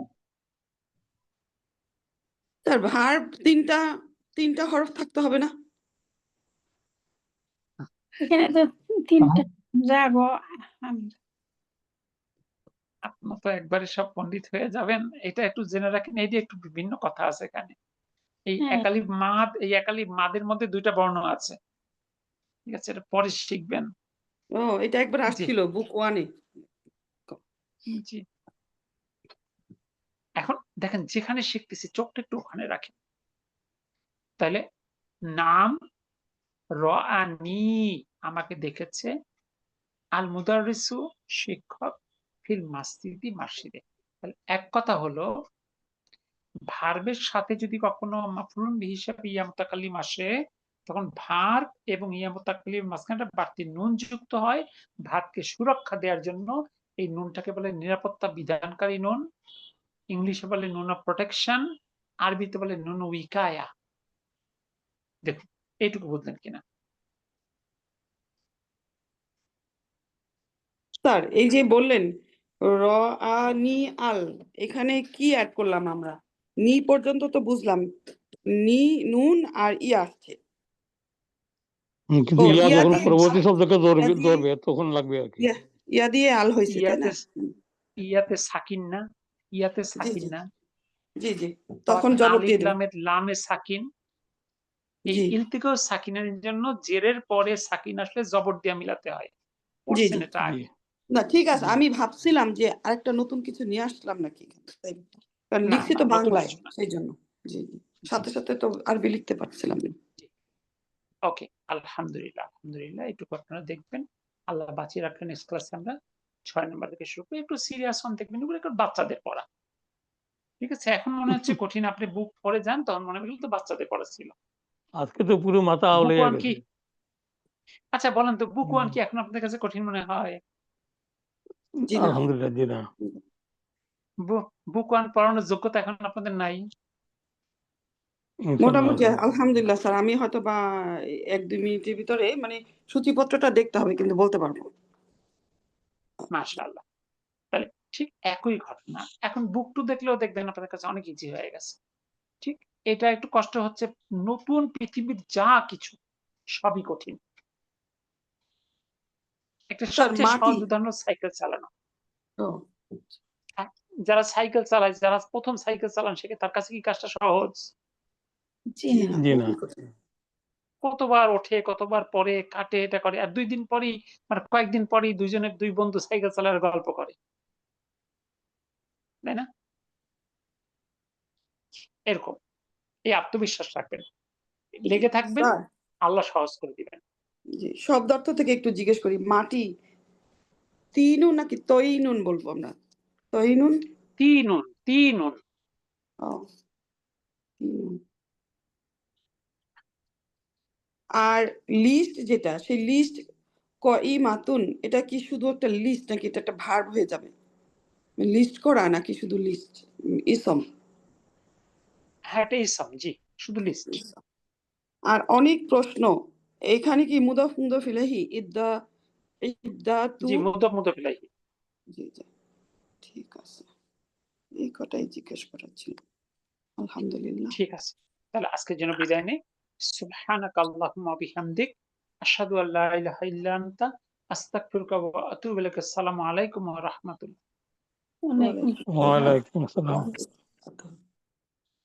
S2: তার ভার্ব তিনটা হরফ থাকতে হবে না?
S5: এখানে তো তিনটা যাব
S1: আপনার তো একবারে সব পণ্ডিত হয়ে যাবেন, এটা একটু জেনে রাখেন। এই যে একটু বিভিন্ন কথা আছে এখানে, এই
S5: হ্যাঁ
S1: একালিফ মাদ, এই একালিফ মাদের মধ্যে দুইটা বর্ণ আছে, ঠিক আছে, এটা পরে শিখবেন।
S2: ও, এটা একবার
S1: জি
S2: আসছিল বুক ওয়ানে।
S1: জি। এখন দেখেন যেখানে শিখতেছি চোখটা একটু ওখানে রাখেন। তাহলে নাম রাআনি আমাকে দেখেছে, আল মুদাররিসু শিক্ষক, ফিল মসজিদি মসজিদে। তাহলে এক কথা হলো ভার্বের সাথে যদি কখনো মাফউলুন বিহি হিসেবে ইয়া মুতাকাল্লিম আসে, তখন ভার্ব এবং ইয়া মুতাকাল্লিমের মাঝখানে বাড়তি নুন যুক্ত হয়। ভার্বকে সুরক্ষা দেওয়ার জন্য এই নুনটাকে বলে নিরাপত্তা বিধানকারী নুন, ইংলিশে বলে নুন অফ প্রোটেকশন, আরবিতে বলে নুন উইকায়া। দেখুন এইটুকু বুঝলেন কিনা।
S2: স্যার এই যে বললেন রআনি আল, এখানে কি অ্যাড করলাম আমরা? নি পর্যন্ত তো বুঝলাম, নি নুন আর ই আসছে।
S4: কিন্তু
S2: ও,
S4: ইয়া
S2: ইয়া
S4: যখন
S2: দিয়ে
S4: পরবর্তী শব্দকে
S2: ইয়া দিয়ে
S4: ধরবে তখন লাগবে আর কি।
S2: ইয়া দিয়ে আল হয়েছে, তাই না?
S1: ইয়াতে সাকিন না, ইয়াতে
S2: জি
S1: সাকিন
S2: জি
S1: না,
S2: জি জি, তখন জবর
S1: আলিফ
S2: দিয়ে দেবো।
S1: লামের লামে সাকিন। এই
S2: জি
S1: ইলতিকাউ সাকিনের জন্য জেরের পরে সাকিন আসলে জবর দিয়ে মিলাতে হয়।
S2: জি
S1: পড়ছেন
S2: জি
S1: এটা আগে।
S2: না, ঠিক আছে,
S4: জি।
S2: আমি ভাবছিলাম যে আরেকটা নতুন কিছু নিয়ে আসলাম নাকি, তাই কারণ
S1: না
S2: লিখছি
S1: না
S2: তো
S1: নতুন
S2: বাংলায়,
S1: কিছু না।
S2: সেই জন্য। জি জি, সাথে সাথে তো আরবি লিখতে পারছিলাম না।
S1: ওকে, আলহামদুলিল্লাহ আলহামদুলিল্লাহ, একটু আপনারা দেখবেন, আল্লাহ বাঁচিয়ে রাখলেন। নেক্সট ক্লাসে আমরা 6 নম্বর থেকে শুরু করি। একটু সিরিয়াস হন, দেখবেন এগুলো একটু বাচ্চাদের পড়া, ঠিক আছে। এখন মনে হচ্ছে কঠিন, আপনি বুক পড়ে যান তখন মনে হলো তো বাচ্চাদের পড়া ছিল।
S4: আজকে তো পুরো মাথা
S1: বুক
S4: আউলে
S1: ওয়ান কি,
S4: গেছে।
S1: আচ্ছা বলেন তো, বুক ওয়ান কি এখন আপনাদের কাছে কঠিন মনে হয়?
S2: জি না,
S4: আলহামদুলিল্লাহ, জি না।
S1: বুক ওয়ান পড়ানোর যোগ্যতা এখন আপনাদের নাই?
S4: ইনশাল্লাহ
S2: মোটামুটি
S4: আছে।
S2: আলহামদুলিল্লাহ স্যার, আমি হয়তো বা 1-2 মিনিটের ভিতরে মানে সূচিপত্রটা দেখতে হবে, কিন্তু বলতে পারবো।
S1: মাশাআল্লাহ। তাহলে ঠিক একই ঘটনা, এখন বুক টু দেখলেও দেখবেন আপনাদের কাছে অনেক ইজি হয়ে গেছে। ঠিক, এটা একটু কষ্ট হচ্ছে, নতুন পৃথিবীর যা কিছু সবই কঠিন। একটা
S2: স্যার
S1: সবচেয়ে
S2: মাটি,
S1: সহজ উদাহরণ হলো সাইকেল চালানো।
S2: ও
S1: যারা সাইকেল চালায়, যারা প্রথম সাইকেল চালান, সে তার কাছে কি কাজটা সহজ?
S5: জি
S2: জি
S5: না
S2: না,
S4: জি না।
S2: খুবই কঠিন।
S1: কতবার ওঠে, কতবার পরে কাটে, এটা করে, আর 2 দিন পরেই মানে কয়েকদিন পরেই দুইজনের দুই বন্ধু সাইকেল চালানোর গল্প করে, তাই না? এরকম এই আত্মবিশ্বাস রাখবেন, লেগে থাকবেন,
S2: স্যার
S1: আল্লাহ সহজ করে দিবেন।
S2: জি, শব্দার্থ থেকে একটু জিজ্ঞেস করি, মাটি তিনুন নাকি তৈনুন বলবো আমরা? তৈনুন,
S1: তিনুন তিনুন
S2: ও তিনুন। আর লিস্ট যেটা, সেই লিস্ট ই মাতুন, এটা কি শুধু একটা লিস্ট নাকি এটা একটা ভার্ব হয়ে যাবে? লিস্ট করা নাকি শুধু লিস্ট ইসম?
S1: হ্যাঁ এটা ইসম, জি শুধু লিস্ট।
S2: আর অনেক প্রশ্ন এইখানে কি মুদাফ মুদাফ ইলাইহি ইদ্দাতু
S1: জি, মুদাফ মুদাফ ইলাইহি।
S2: জি জি ঠিক আছে, এই কটাই জিজ্ঞেস করার ছিল। আলহামদুলিল্লাহ।
S1: ঠিক আছে, তাহলে আজকের জন্য বিদায় নেই। সুবহানাকা আল্লাহুম্মা ওয়া বিহামদিক আশহাদু আল্লা ইলাহা ইল্লা আনতা আস্তাগফিরুকা ওয়া আতুবু ইলাইক। আসসালামু আলাইকুম ওয়া রাহমাতুল্লাহ।
S5: ওয়ালাইকুম
S2: ওয়ালাইকুম
S4: ওয়ালাইকুম আসসালাম।
S2: আসসালাম।